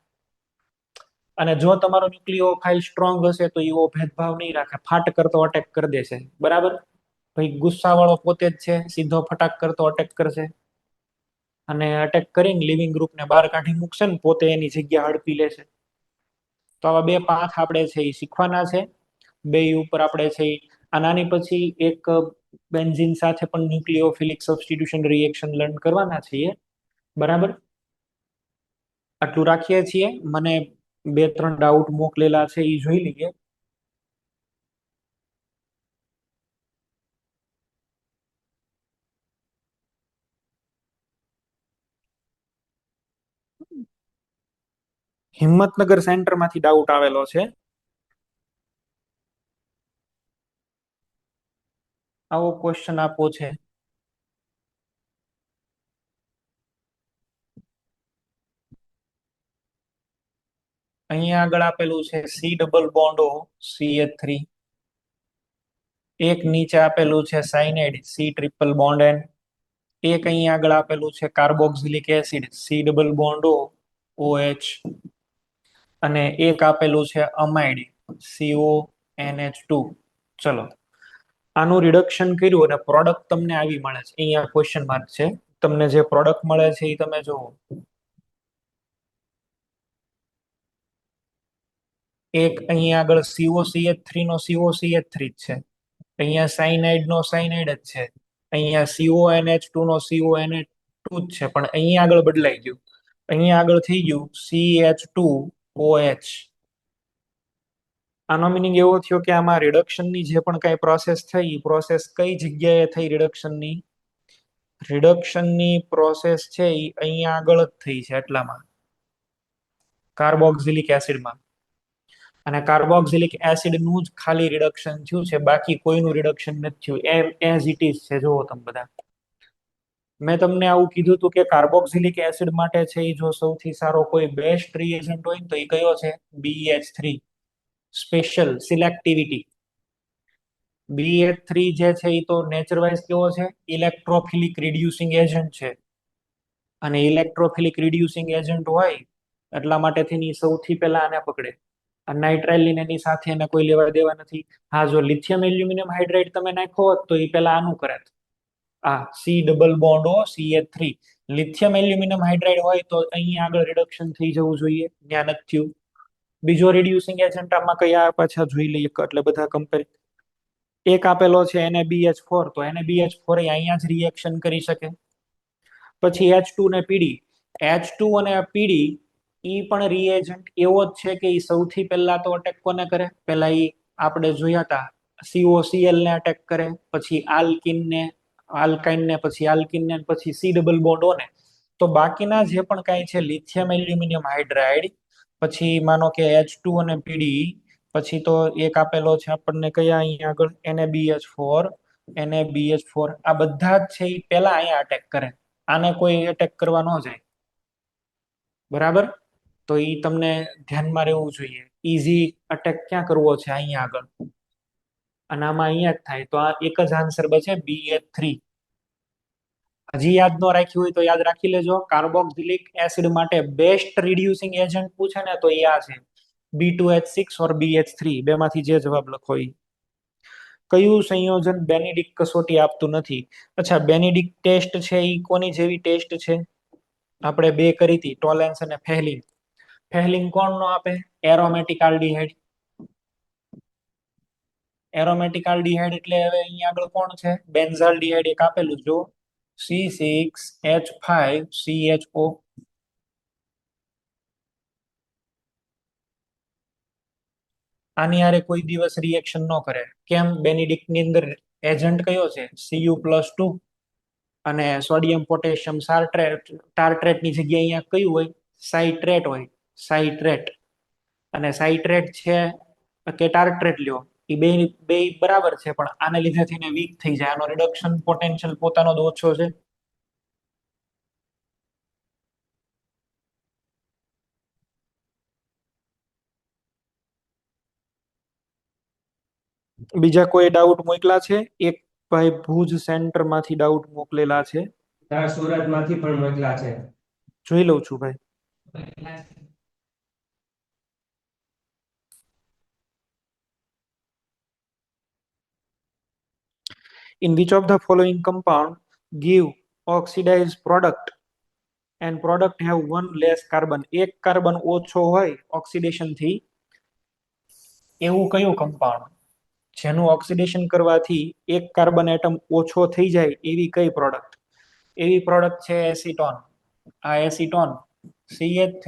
અને જો તમારો ન્યુક્લિયોફાઇલ સ્ટ્રોંગ હશે તો એવો ભેદભાવ નહીં રાખે, ફાટ કરતો અટેક કરી દેશે, બરાબર. ભાઈ ગુસ્સા વાળો પોતે જ છે, સીધો ફટાક કરતો અટેક કરશે, અને અટેક કરીને લિવિંગ ગ્રુપને બહાર કાઢી મૂકશે ને પોતે એની જગ્યા હડપી લેશે. તો આવા બે પાથ આપણે છે એ શીખવાના છે. બે ઉપર આપણે છે આનાની પછી એક બેન્ઝીન સાથે પણ ન્યુક્લિયોફિલિક સબસ્ટિટ્યુશન રિએક્શન લર્ન કરવાના છીએ, બરાબર. આટલું રાખીએ છીએ. મને 2-3 ડાઉટ મોકલેલા છે એ જોઈ લઈએ. હિંમતનગર સેન્ટર માંથી ડાઉટ આવેલો છે. આવો ક્વેશ્ચન આપો છે. અહીંયા આગળ આપેલું છે C double bond O CH3. એક નીચે આપેલું છે cyanide C triple bond N. એક અહીંયા આગળ આપેલું છે carboxylic acid C double bond O OH. અને એક આપેલું છે અમાઇડ CONH2. ચલો, આનું રિડક્શન કર્યું અને પ્રોડક્ટ તમને આવી મળે છે. અહીંયા ક્વેશ્ચન માર્ક છે. તમને જે પ્રોડક્ટ મળે છે એ તમે જુઓ. એક અહીંયા આગળ COCH3 નો COCH3 જ છે, અહીંયા સાયનાઇડ નો સાયનાઇડ જ છે, અહીંયા CONH2 નો CONH2 જ છે, પણ અહીંયા આગળ બદલાઈ ગયું. અહીંયા આગળ થઈ ગયું CH2OH. આનો મિનિંગ એવો થયો કે આમાં રિડક્શનની જે પણ કઈ પ્રોસેસ થઈ, પ્રોસેસ કઈ જગ્યાએ થઈ રિડક્શનની પ્રોસેસ છે એ અહીંયા આગળ જ થઈ છે, એટલામાં કાર્બોક્સિલિક એસિડમાં. અને કાર્બોક્સિલિક એસિડ નું જ ખાલી રિડક્શન થયું છે, બાકી કોઈનું રિડક્શન નથી થયું, એઝ ઇટ ઇઝ છે. જુઓ તમે બધા, મેં તમને આવું કીધું હતું કે કાર્બોક્સિલિક એસિડ માટે છે એ જો સૌથી સારો કોઈ બેસ્ટ રિએજન્ટ હોય તો એ કયો છે? BH3 special selectivity. BH3 જે છે એ તો નેચર વાઇઝ કેવો છે? ઇલેક્ટ્રોફિલિક રિડ્યુસિંગ એજન્ટ છે. અને ઇલેક્ટ્રોફિલિક રિડ્યુસિંગ એજન્ટ હોય એટલા માટે તેની સૌથી પહેલા આને પકડે. આ નાઇટ્રાઇલિન એની સાથે એને કોઈ લેવા દેવા નથી. હા, જો લિથિયમ એલ્યુમિનિયમ હાઇડ્રાઇડ તમે નાખો હોત તો એ પહેલા આનું કરે. આ C double bond O CH3. Lithium aluminium hydride હોય તો અહીંયા આગળ રિડક્શન થઈ જવું જોઈએ, ત્યાં નથી થયું. બીજો રિડ્યુસિંગ એજન્ટ આમાં કયા પાછા જોઈ લઈએ એટલે બધા કમ્પેર. એક આપેલો છે NaBH4, તો NaBH4 એ અહીંયા જ રિએક્શન કરી શકે. પછી H2 ને PD. H2 અને PD ઈ પણ રિએજન્ટ એવો જ છે કે ઈ સૌથી પહેલા તો અટેક કોને કરે? પહેલા ઈ આપણે જોયા હતા COCl ને અટેક કરે, પછી આલ્કિન ને, આલ્કાઇન ને, પછી આલ્કિન ને, પછી C ડબલ બોન્ડ O ને. તો બાકીના જે પણ કાંઈ છે લિથિયમ એલ્યુમિનિયમ હાઇડ્રાઇડ, પછી માનો કે H2 અને PD, પછી તો એક આપેલો છે આપણને કયા અહીંયા આગળ NaBH4, NaBH4, આ બધા જ છે એ પહેલા અહીંયા અટેક કરે. આને કોઈ અટેક કરવા ન જાય. બરાબર? તો એ તમને ધ્યાનમાં રહેવું જોઈએ. ઈઝી અટેક ક્યાં કરવો છે? અહીંયા આગળ. અને આમાં અહીંયા જ થાય. તો આ એક જ આન્સર બચે, BH3. હજી યાદ ન રાખ્યું હોય તો યાદ રાખી લેજો. કાર્બોક્સિલિક એસિડ માટે બેસ્ટ રિડ્યુસિંગ એજન્ટ પૂછે ને તો એ આ છે, B2H6 ઓર BH3, બેમાંથી જે જવાબ લખો એ. કયું સંયોજન બેનિડિક કસોટી આપતું નથી? અચ્છા, બેનિડિક ટેસ્ટ છે એ કોની જેવી ટેસ્ટ છે? આપણે બે કરી હતી, ટોલેન્સ અને ફેહલિંગ. ફેહલિંગ કોણ નો આપે? Aromatic aldehyde. એરોમેટિક આલ્ડિહાઇડ એટલે હવે અહીંયા આગળ કોણ છે? બેન્ઝાલ્ડિહાઇડ એક આપેલું જો, C6H5CHO. આની હારે કોઈ દિવસ રિએક્શન ન કરે. કેમ? બેનિડિક ની અંદર એજન્ટ કયો છે? Cu+2. અને સોડિયમ પોટેશિયમ ટાર્ટ્રેટ ની જગ્યાએ અહીંયા કયું હોય? સાઇટ્રેટ હોય. સાઇટ્રેટ. અને સાઇટ્રેટ છે કે ટાર્ટ્રેટ લ્યો, એ બે બે બરાબર છે, પણ આને લીધે થઈને વીક થઈ જાય. આનો રિડક્શન પોટેન્શિયલ પોતાનો જ ઓછો છે. બીજા કોઈ ડાઉટ મોકલા છે? એક ભાઈ ભુજ સેન્ટર માંથી ડાઉટ મોકલેલા છે. સુરત માંથી પણ મોકલા છે. જોઈ લઉં છું ભાઈ. In which of the following compound give oxidized product and product have one less carbon? એક કાર્બન ઓછો હોય ઓક્સિડેશન થી, એવું કયું કમ્પાઉન્ડ જેનું ઓક્સિડેશન કરવાથી એક કાર્બન એટમ ઓછો થઈ જાય એવી કઈ પ્રોડક્ટ? એવી પ્રોડક્ટ છે એસીટોન. આ acetone CH3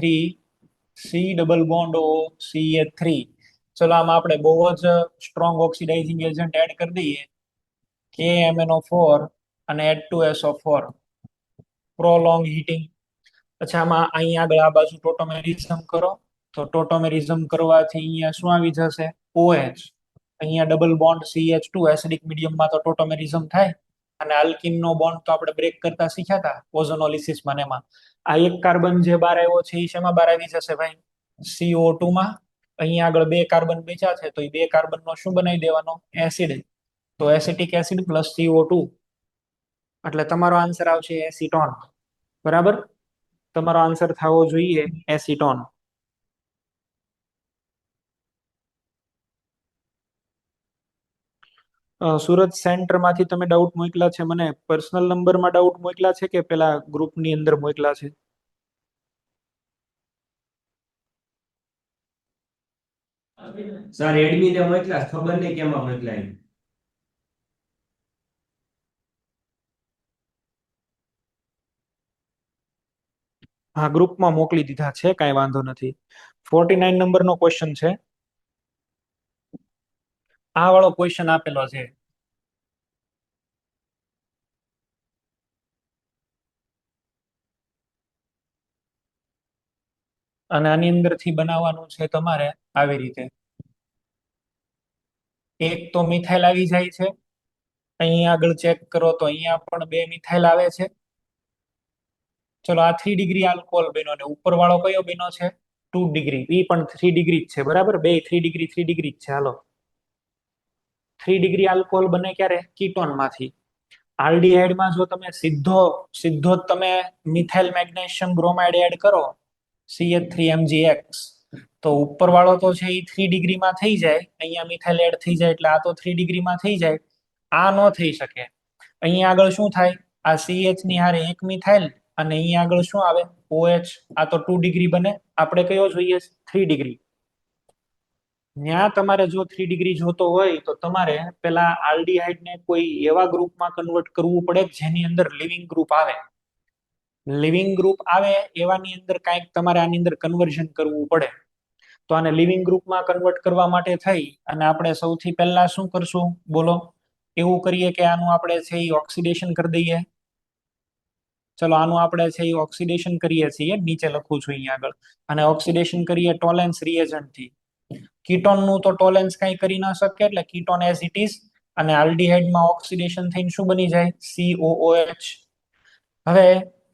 C double bond O CH3. ચલો આમાં આપણે બહુ જ સ્ટ્રોંગ ઓક્સિડાઇઝિંગ એજન્ટ એડ કરી દઈએ, KMnO4 અને H2SO4. Prolong heating. અચ્છા, આમાં અહીંયા આગળ આ બાજુ ટોટોમેરિઝમ કરો તો ટોટોમેરિઝમ કરવાથી અહીંયા શું આવી જશે? OH. અહીંયા ડબલ બોન્ડ CH2, એસિડિક મીડિયમમાં તો ટોટોમેરિઝમ થાય. અને આલ્કિન નો બોન્ડ તો આપણે બ્રેક કરતા શીખ્યા હતા ઓઝોનોલિસિસમાં. એમાં આ એક કાર્બન જે બહાર આવ્યો છે એ શેમાં બહાર આવી જશે ભાઈ? CO2 માં. અહીંયા આગળ બે કાર્બન બચ્યા છે તો એ બે કાર્બન નો શું બનાવી દેવાનો? એસિડ. તો એસિટિક એસિડ પ્લસ CO2, એટલે તમારો આન્સર આવશે એસીટોન. બરાબર? તમારો આન્સર થવો જોઈએ એસીટોન. સુરત સેન્ટર માંથી તમે ડાઉટ મોકલા છે મને પર્સનલ નંબરમાં ડાઉટ મોકલા છે કે પેલા ગ્રુપની અંદર મોકલા છે? સર એડમિને મોકલા, ખબર નહીં કેમાં મોકલાય. હા, ગ્રુપમાં મોકલી દીધા છે, કાંઈ વાંધો નથી. 49 નંબરનો ક્વેશ્ચન છે. આ વાળો ક્વેશ્ચન આપેલો છે. અને આની અંદરથી બનાવવાનું છે તમારે આવી રીતે. એક તો મિથાઇલ આવી જાય છે, અહીં આગળ ચેક કરો તો અહીંયા પણ 2 મિથાઇલ આવે છે. ચલો આ 3 ડિગ્રી આલ્કોહોલ બન્યો ને ઉપર વાળો કયો બન્યો છે 2 ડિગ્રી, ઈ પણ 3 ડિગ્રી જ છે બરાબર, બે 3 ડિગ્રી 3 ડિગ્રી જ છે. હાલો 3 ડિગ્રી આલ્કોહોલ બને ક્યારે કીટોન માંથી. આલ્ડીહાઇડમાં જો તમે સીધો સીધો જ તમે મિથાઇલ મેગ્નેશિયમ બ્રોમાઇડ એડ કરો CH3MgX, તો ઉપર વાળો તો છે એ 3 ડિગ્રીમાં થઈ જાય, અહીંયા મિથાઇલ એડ થઈ જાય એટલે આ તો 3 ડિગ્રીમાં થઈ જાય. આ ન થઈ શકે. અહીંયા આગળ શું થાય, આ CH ની હારે એક મિથાઇલ અને અહીંયા આગળ શું આવે OH, આ તો 2 ડિગ્રી બને. આપણે કયો જોઈએ 3 ડિગ્રી. ત્યાં તમારે જો 3 ડિગ્રી જોતો હોય તો તમારે પેલા આલ્ડીહાઇડ ને કોઈ એવા ગ્રુપમાં કન્વર્ટ કરવું પડે જેની અંદર લિવિંગ ગ્રુપ આવે. લિવિંગ ગ્રુપ આવે એવાની અંદર કાંઈક તમારે આની અંદર કન્વર્ઝન કરવું પડે. તો આને લિવિંગ ગ્રુપમાં કન્વર્ટ કરવા માટે થઈ અને આપણે સૌથી પહેલા શું કરશું બોલો, એવું કરીએ કે આનું આપણે છે એ ઓક્સિડેશન કરી દઈએ. ચલો આનું આપણે છે એ ઓક્સિડેશન કરીએ છીએ, નીચે લખું છું અહીંયા આગળ, અને ઓક્સિડેશન કરીએ ટોલેન્સ રિએજન્ટ થી. કીટોન નું તો ટોલેન્સ કઈ કરી ન શકે એટલે કીટોન એઝ ઇટ ઇઝ, અને આલ્ડીહાઇડ માં ઓક્સિડેશન થઈને શું બની જાય COOH. હવે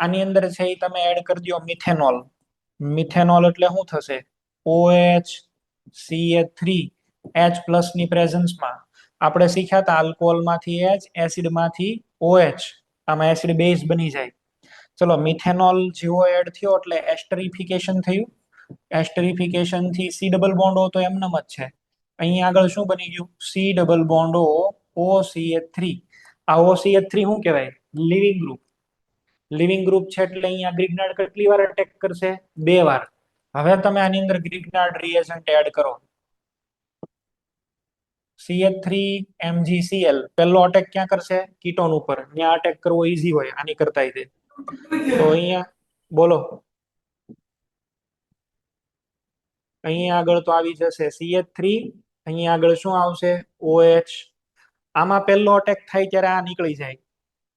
આની અંદર છે એ તમે એડ કરી દો મિથેનોલ. મિથેનોલ એટલે શું થશે OH CH3H+ ની પ્રેઝન્સમાં. આપણે શીખ્યા હતા આલ્કોહોલ માંથી H, એસિડ માંથી OH, આમાં એસિડ બેઝ બની જાય. ચલો મિથેનોલ જેવો એડ થયો એટલે એસ્ટરિફિકેશન થયું. એસ્ટરિફિકેશન થી C ડબલ બોન્ડ O તો એમનેમ જ છે. અહીં આગળ શું બની ગયું C double bond O OCH3. આ OCH3 શું કહેવાય લિવિંગ ગ્રુપ. લિવિંગ ગ્રુપ છે એટલે અહીંયા ગ્રિગ્નાર્ડ કેટલી વાર અટેક કરશે 2 વાર. હવે તમે આની અંદર ગ્રિગ્નાર્ડ રિએજન્ટ એડ કરો. CH3MgCl પહેલો અટેક ક્યાં કરશે કીટોન ઉપર, ત્યાં અટેક કરવો ઈઝી હોય આની કરતા. તો અહીંયા બોલો અહીંયા આગળ તો આવી જશે CH3, અહીંયા આગળ શું આવશે OH. આમાં પહેલો અટેક થાય ત્યારે આ નીકળી જાય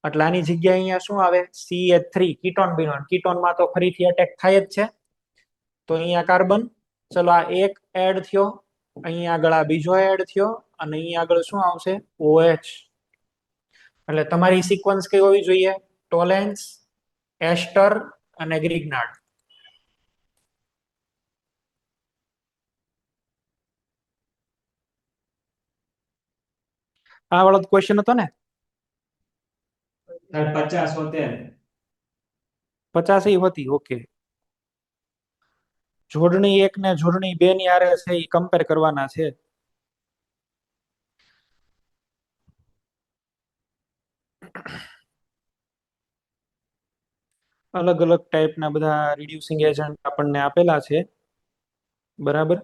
એટલે આની જગ્યાએ અહીંયા શું આવે CH3 કીટોન બિનોન. કીટોનમાં તો ફરીથી અટેક થાય જ છે, તો અહીંયા કાર્બન. ચલો આ એક એડ થયો, અહીંયા આગળ આ બીજો એડ થયો અને અહીંયા આગળ શું આવશે OH. એટલે તમારી સિક્વન્સ કઈ હોવી જોઈએ ટોલેન્સ, એસ્ટર અને ગ્રિગ્નાર્ડ. આ વાળો ક્વેશ્ચન હતો ને 50 70. 50 હતી. ઓકે, જોડણી 1 ને જોડણી 2 ની આરે છે એ કમ્પેર કરવાના છે. અલગ અલગ ટાઈપના બધા રિડ્યુસિંગ એજન્ટ આપણને આપેલા છે બરાબર.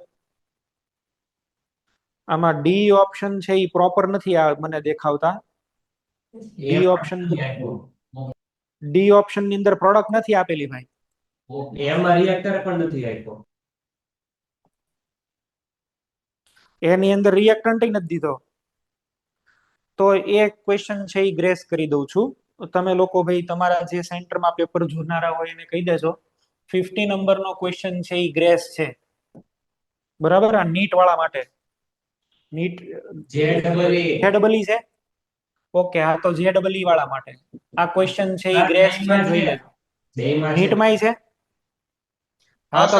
આમાં ડી ઓપ્શન છે એ પ્રોપર નથી આ મને દેખાવતા. ડી ઓપ્શન ની અંદર પ્રોડક્ટ નથી આપેલી ભાઈ. એમાં રિએક્ટર પણ નથી આપ્યો. એની અંદર રિએક્ટન્ટ નથી દીધો. તો એ ક્વેશ્ચન છે એ ગ્રેસ કરી દઉં છું. તમે લોકો ભાઈ તમારા જે સેન્ટરમાં પેપર જોનારા હોય એને કહી દેજો 50 નંબરનો ક્વેશ્ચન છે એ ગ્રેસ છે બરાબર. આ નીટ વાળા માટે નીટ JEE છે. ઓકે, હા તો JEE વાળા માટે આ ક્વેશ્ચન છે એ ગ્રેસ છે, જોઈ લેજો. નીટમાં છે. હા તો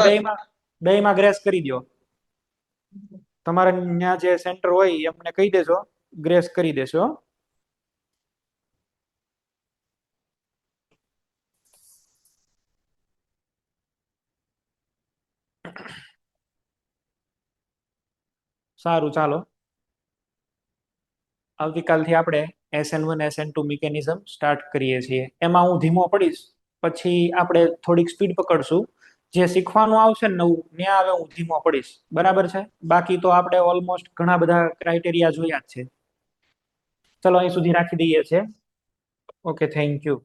બેયમાં ગ્રેસ કરી દો. તમારે ત્યાં જે સેન્ટર હોય એમને કહી દેજો ગ્રેસ કરી દેશો. સારું, ચાલો આવતીકાલથી આપણે SN1 SN2 મિકેનિઝમ સ્ટાર્ટ કરીએ છીએ. એમાં હું ધીમો પડીશ, પછી આપણે થોડીક સ્પીડ પકડશું. જે શીખવાનું આવશે ને નવું ત્યાં હવે હું ધીમો પડીશ બરાબર છે. બાકી તો આપણે ઓલમોસ્ટ ઘણા બધા ક્રાઇટેરિયા જોયા જ છે. ચલો અહીં સુધી રાખી દઈએ છીએ. Okay, thank you.